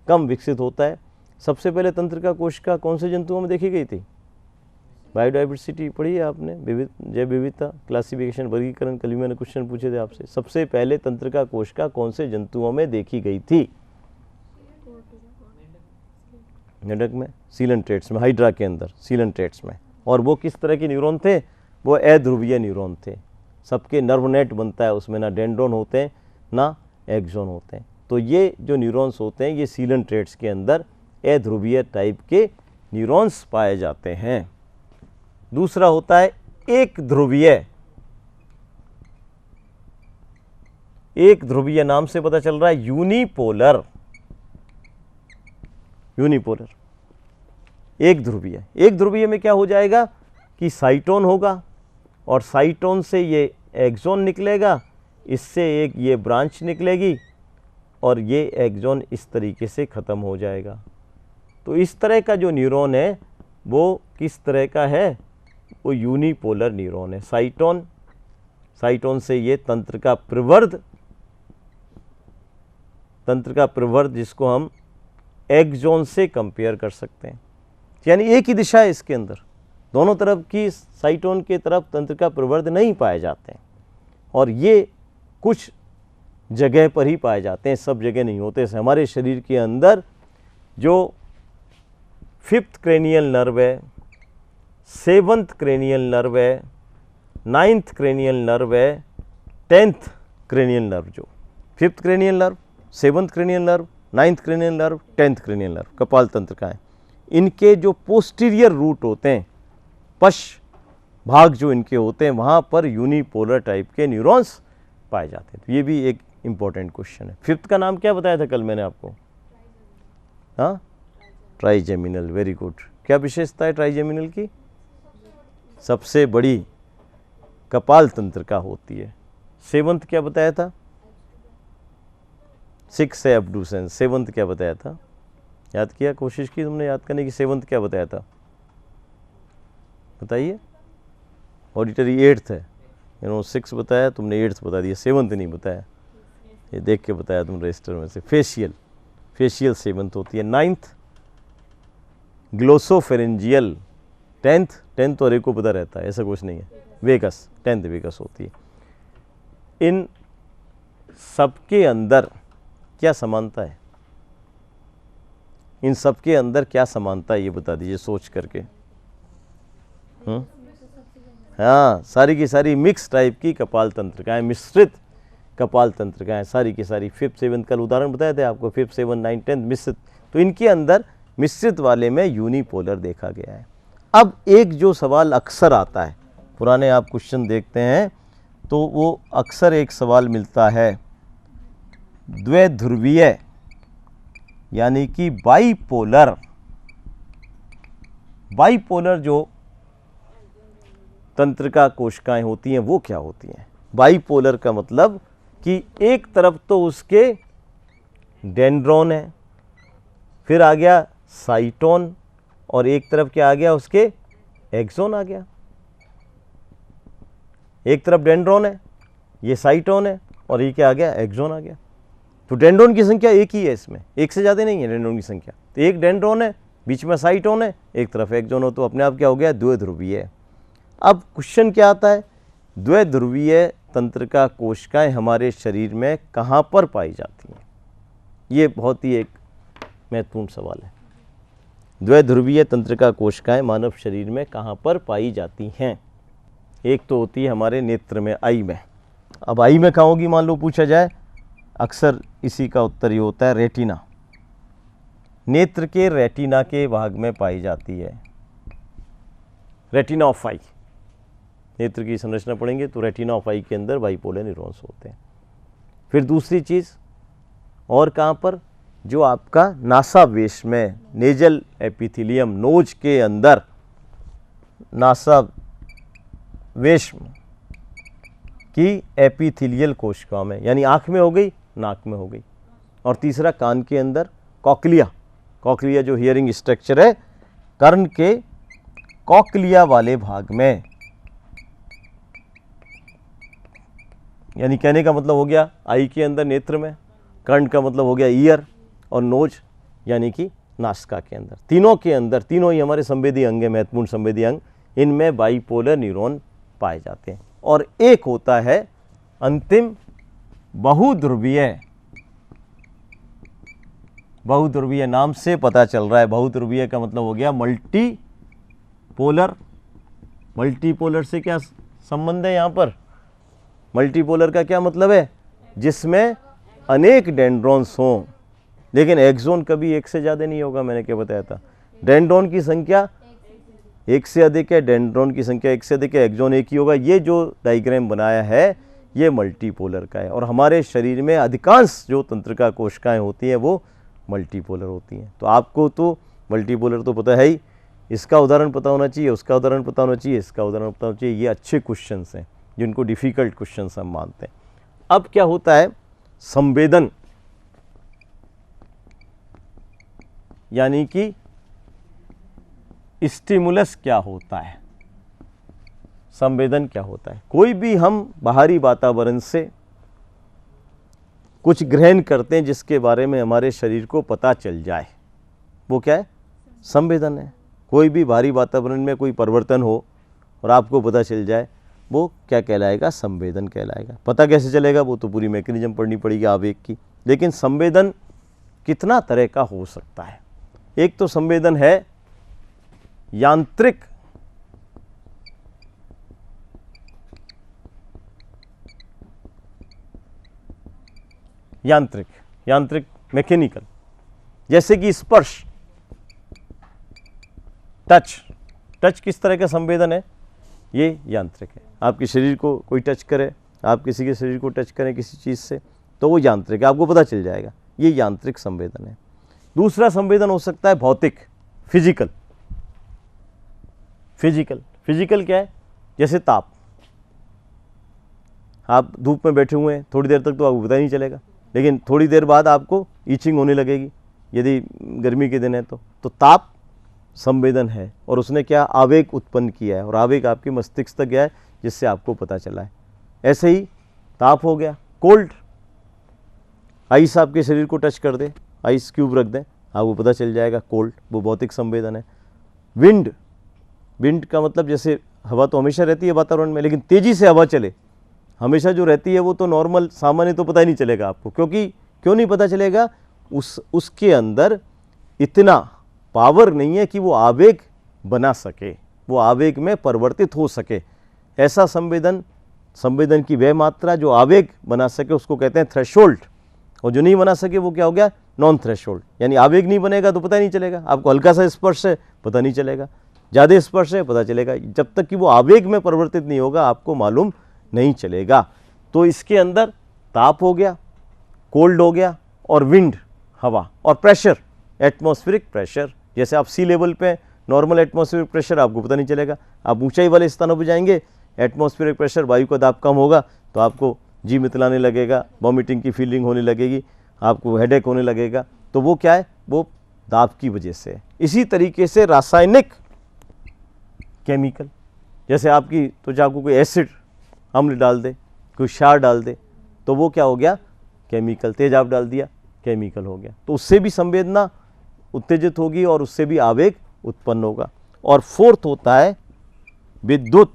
कम विकसित होता है। सबसे पहले तंत्रिका कोशिका कौन से जंतुओं में देखी गई थी? बायोडाइवर्सिटी पढ़ी है आपने, जैव विविधता, क्लासिफिकेशन, वर्गीकरण, कल मैंने क्वेश्चन पूछे थे आपसे। सबसे पहले तंत्रिका कोशिका कौन से जंतुओं में देखी गई थी? मेंढक में, सीलेंट्रेट्स में, हाइड्रा के अंदर सीलेंट्रेट्स में। और वो किस तरह के न्यूरॉन थे? वो अध्रुवीय न्यूरॉन थे। सबके नर्व नेट बनता है, उसमें ना डेंड्रोन होते हैं ना एक्सोन होते हैं। तो ये जो न्यूरॉन्स होते हैं ये सीलेंट्रेट्स के अंदर अध्रुवीय टाइप के न्यूरॉन्स पाए जाते हैं। दूसरा होता है एक ध्रुवीय। एक ध्रुवीय नाम से पता चल रहा है यूनिपोलर। यूनिपोलर, एक ध्रुवीय। एक ध्रुवीय में क्या हो जाएगा कि साइटोन होगा और साइटोन से ये एक्सोन निकलेगा, इससे एक ये ब्रांच निकलेगी और ये एक्सोन इस तरीके से ख़त्म हो जाएगा। तो इस तरह का जो न्यूरॉन है वो किस तरह का है? वो यूनिपोलर न्यूरॉन है। साइटोन, साइटोन से ये तंत्र का प्रवर्ध, तंत्र का प्रवर्ध जिसको हम एक्सोन से कंपेयर कर सकते हैं, यानी एक ही दिशा है इसके अंदर, दोनों तरफ की साइटोन के तरफ तंत्र का प्रवर्ध नहीं पाए जाते हैं। और ये कुछ जगह पर ही पाए जाते हैं, सब जगह नहीं होते। हमारे शरीर के अंदर जो 5th क्रेनियल नर्व है, 7th क्रेनियल नर्व है, 9th क्रेनियल नर्व है, 10th क्रेनियल नर्व, जो 5th cranial nerve, 7th cranial nerve, 9th cranial nerve, 10th cranial nerve कपाल तंत्र का है। इनके जो पोस्टीरियर रूट होते हैं, पश्च भाग जो इनके होते हैं, वहाँ पर यूनिपोलर टाइप के न्यूरॉन्स पाए जाते हैं। तो ये भी एक इम्पॉर्टेंट क्वेश्चन है। 5th का नाम क्या बताया था कल मैंने आपको? हाँ, ट्राइजेमिनल। Very good. क्या विशेषता है ट्राइजेमिनल की? सबसे बड़ी कपाल तंत्र का होती है। 7th क्या बताया था? 6 है अब्डूसेंस। 7th क्या बताया था? याद किया, कोशिश की तुमने याद करने की? 7th क्या बताया था बताइए? ऑडिटरी 8th है, 6 बताया तुमने, 8th बता दिया, 7th नहीं बताया। ये देख के बताया तुम रजिस्टर में से। फेशियल, फेशियल 7th होती है। 9th glossopharyngeal. 10th और एक को पता रहता है, ऐसा कुछ नहीं है। वेगस, 10th वेगस होती है। इन सबके अंदर क्या समानता है? इन सबके अंदर क्या समानता है ये बता दीजिए सोच करके। हाँ, सारी की सारी मिक्स टाइप की कपाल तंत्रिकाएं, मिश्रित कपाल तंत्रिकाएं सारी की सारी। 5th 7th का उदाहरण बताए थे आपको, 5th 7th 9th 10th मिश्रित। तो इनके अंदर मिश्रित वाले में यूनिपोलर देखा गया है। अब एक जो सवाल अक्सर आता है, पुराने आप क्वेश्चन देखते हैं तो वो अक्सर एक सवाल मिलता है, द्विध्रुवीय यानी कि बाइपोलर। बाइपोलर जो तंत्रिका कोशिकाएं होती हैं वो क्या होती हैं? बाइपोलर का मतलब कि एक तरफ तो उसके डेंड्रोन है, फिर आ गया साइटोन, और एक तरफ क्या आ गया उसके? एक्सोन आ गया। एक तरफ डेंड्रोन है, ये साइटोन है, और ये क्या आ गया? एक्सोन आ गया। तो डेंड्रोन की संख्या एक ही है इसमें, एक से ज़्यादा नहीं है डेंड्रोन की संख्या। तो एक डेंड्रोन है, बीच में साइटोन है, एक तरफ एक्सोन हो, तो अपने आप क्या हो गया? द्विध्रुवीय। अब क्वेश्चन क्या आता है? द्विध्रुवीय तंत्रिका कोशिकाएं हमारे शरीर में कहाँ पर पाई जाती हैं? ये बहुत ही एक महत्वपूर्ण सवाल है। द्विध्रुवीय तंत्रिका कोशिकाएं मानव शरीर में कहाँ पर पाई जाती हैं? एक तो होती है हमारे नेत्र में, आई में। अब आई में कहाँ होगी मान लो पूछा जाए, अक्सर इसी का उत्तर ये होता है रेटिना। नेत्र के रेटिना के भाग में पाई जाती है, रेटिना ऑफ आई। नेत्र की संरचना पढ़ेंगे तो रेटिना ऑफ आई के अंदर बाइपोलर न्यूरॉन्स होते हैं। फिर दूसरी चीज़ और कहाँ पर, जो आपका नासावेश में नेजल एपिथेलियम, नोज के अंदर नासावेश की एपिथेलियल कोशिकाओं में, यानी आँख में हो गई, नाक में हो गई। और तीसरा कान के अंदर कॉक्लिया, कॉक्लिया जो हियरिंग स्ट्रक्चर है, कर्ण के कॉक्लिया वाले भाग में, यानी कहने का मतलब हो गया आई के अंदर नेत्र में, कर्ण का मतलब हो गया ईयर, और नोज यानी कि नासिका के अंदर। तीनों के अंदर, तीनों ही हमारे संवेदी अंग है, महत्वपूर्ण संवेदी अंग, इनमें बाइपोलर न्यूरॉन पाए जाते हैं। और एक होता है अंतिम बहुध्रुवीय, बहुध्रुवीय नाम से पता चल रहा है, बहुध्रुवीय का मतलब हो गया मल्टीपोलर। मल्टीपोलर से क्या संबंध है यहाँ पर, मल्टीपोलर का क्या मतलब है, जिसमें अनेक डेंड्रॉन्स हों, लेकिन एक्सोन कभी एक से ज़्यादा नहीं होगा। मैंने क्या बताया था, डेंड्रॉन की संख्या एक से अधिक है, डेंड्रॉन की संख्या एक से अधिक है, एक्सोन एक ही होगा। ये जो डायग्राम बनाया है ये मल्टीपोलर का है। और हमारे शरीर में अधिकांश जो तंत्रिका कोशिकाएं होती हैं वो मल्टीपोलर होती हैं। तो आपको तो मल्टीपोलर तो पता है ही, इसका उदाहरण पता होना चाहिए, उसका उदाहरण पता होना चाहिए, इसका उदाहरण पता होना चाहिए। ये अच्छे क्वेश्चंस हैं जिनको डिफ़िकल्ट क्वेश्चंस हम मानते हैं। अब क्या होता है, संवेदन, यानी कि स्टिमुलस क्या होता है, संवेदन क्या होता है। कोई भी हम बाहरी वातावरण से कुछ ग्रहण करते हैं जिसके बारे में हमारे शरीर को पता चल जाए, वो क्या है, संवेदन है। कोई भी बाहरी वातावरण में कोई परिवर्तन हो और आपको पता चल जाए, वो क्या कहलाएगा, संवेदन कहलाएगा। पता कैसे चलेगा, वो तो पूरी मैकेनिज्म पढ़नी पड़ेगी आवेग की। लेकिन संवेदन कितना तरह का हो सकता है। एक तो संवेदन है यांत्रिक, यांत्रिक, यांत्रिक मैकेनिकल, जैसे कि स्पर्श, टच। टच किस तरह का संवेदन है, ये यांत्रिक है। आपके शरीर को कोई टच करे, आप किसी के शरीर को टच करें किसी चीज़ से, तो वो यांत्रिक है, आपको पता चल जाएगा, ये यांत्रिक संवेदन है। दूसरा संवेदन हो सकता है भौतिक, फिजिकल। फिजिकल, फिजिकल क्या है, जैसे ताप। आप धूप में बैठे हुए हैं, थोड़ी देर तक तो आपको पता ही नहीं चलेगा, लेकिन थोड़ी देर बाद आपको ईचिंग होने लगेगी, यदि गर्मी के दिन है तो ताप संवेदन है। और उसने क्या, आवेग उत्पन्न किया है, और आवेग आपके मस्तिष्क तक गया है जिससे आपको पता चला है। ऐसे ही ताप हो गया। कोल्ड, आइस आपके शरीर को टच कर दे, आइस क्यूब रख दें, आपको पता चल जाएगा, कोल्ड, वो भौतिक संवेदन है। विंड, विंड का मतलब जैसे हवा तो हमेशा रहती है वातावरण में, लेकिन तेज़ी से हवा चले, हमेशा जो रहती है वो तो नॉर्मल सामान्य तो पता ही नहीं चलेगा आपको, क्योंकि क्यों नहीं पता चलेगा, उसके अंदर इतना पावर नहीं है कि वो आवेग बना सके, वो आवेग में परिवर्तित हो सके। ऐसा संवेदन, संवेदन की वह मात्रा जो आवेग बना सके उसको कहते हैं थ्रेशोल्ड, और जो नहीं बना सके वो क्या हो गया, नॉन थ्रेशोल्ड। यानी आवेग नहीं बनेगा तो पता ही नहीं चलेगा आपको, हल्का सा स्पर्श है पता नहीं चलेगा, ज़्यादा स्पर्श है पता चलेगा, जब तक कि वो आवेग में परिवर्तित नहीं होगा आपको मालूम नहीं चलेगा। तो इसके अंदर ताप हो गया, कोल्ड हो गया, और विंड हवा, और प्रेशर एटमॉस्फेरिक प्रेशर। जैसे आप सी लेवल पे नॉर्मल एटमॉस्फेरिक प्रेशर आपको पता नहीं चलेगा, आप ऊंचाई वाले स्थानों पर जाएंगे, एटमॉस्फेरिक प्रेशर वायु का दाब कम होगा तो आपको जी मितलाने लगेगा, वॉमिटिंग की फीलिंग होने लगेगी, आपको हेडेक होने लगेगा। तो वो क्या है, वो दाब की वजह से है। इसी तरीके से रासायनिक, केमिकल, जैसे आपकी त्वचा को कोई एसिड अम्ल डाल दे, कोई क्षार डाल दे, तो वो क्या हो गया, केमिकल। तेजाब डाल दिया, केमिकल हो गया। तो उससे भी संवेदना उत्तेजित होगी और उससे भी आवेग उत्पन्न होगा। और फोर्थ होता है विद्युत,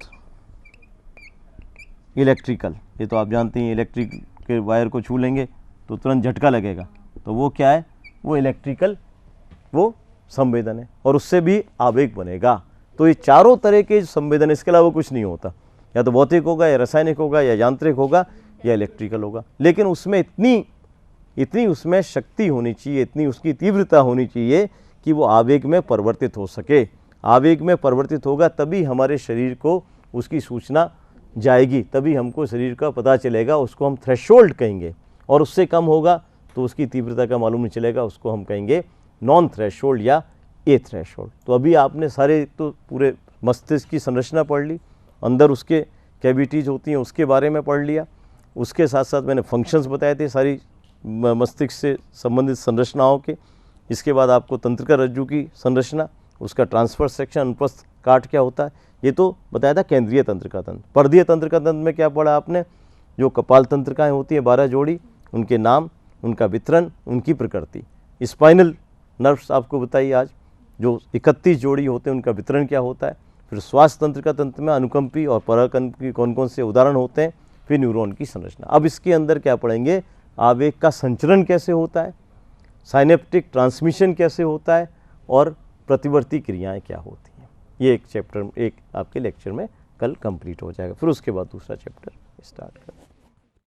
इलेक्ट्रिकल। ये तो आप जानते हैं, इलेक्ट्रिक के वायर को छू लेंगे तो तुरंत झटका लगेगा, तो वो क्या है, वो इलेक्ट्रिकल, वो संवेदन है, और उससे भी आवेग बनेगा। तो ये चारों तरह के संवेदन, इसके अलावा कुछ नहीं होता, या तो भौतिक होगा, या रासायनिक होगा, या यांत्रिक होगा, या इलेक्ट्रिकल होगा। लेकिन उसमें इतनी उसमें शक्ति होनी चाहिए, इतनी उसकी तीव्रता होनी चाहिए कि वो आवेग में परिवर्तित हो सके। आवेग में परिवर्तित होगा तभी हमारे शरीर को उसकी सूचना जाएगी, तभी हमको शरीर का पता चलेगा, उसको हम थ्रेशोल्ड कहेंगे। और उससे कम होगा तो उसकी तीव्रता का मालूम नहीं चलेगा, उसको हम कहेंगे नॉन थ्रेशोल्ड या ए थ्रेशोल्ड। तो अभी आपने सारे तो पूरे मस्तिष्क की संरचना पढ़ ली, अंदर उसके कैविटीज़ होती हैं उसके बारे में पढ़ लिया, उसके साथ साथ मैंने फंक्शंस बताए थे सारी मस्तिष्क से संबंधित संरचनाओं के। इसके बाद आपको तंत्रिका रज्जु की संरचना, उसका ट्रांसफर सेक्शन, अनुप्रस्थ काट क्या होता है, ये तो बताया था केंद्रीय तंत्रिका तंत्र। पर्दीय तंत्रिका तंत्र में क्या पढ़ा आपने, जो कपाल तंत्रिकाएँ होती हैं 12 जोड़ी, उनके नाम, उनका वितरण, उनकी प्रकृति। स्पाइनल नर्व्स आपको बताइए आज, जो 31 जोड़ी होते हैं, उनका वितरण क्या होता है। फिर श्वास तंत्रिका तंत्र में अनुकंपी और पराकंपी कौन कौन से उदाहरण होते हैं। फिर न्यूरॉन की संरचना। अब इसके अंदर क्या पढ़ेंगे, आवेग का संचरण कैसे होता है, साइनेप्टिक ट्रांसमिशन कैसे होता है, और प्रतिवर्ती क्रियाएं क्या होती हैं। ये एक चैप्टर, एक आपके लेक्चर में कल कंप्लीट हो जाएगा। फिर उसके बाद दूसरा चैप्टर स्टार्ट करें।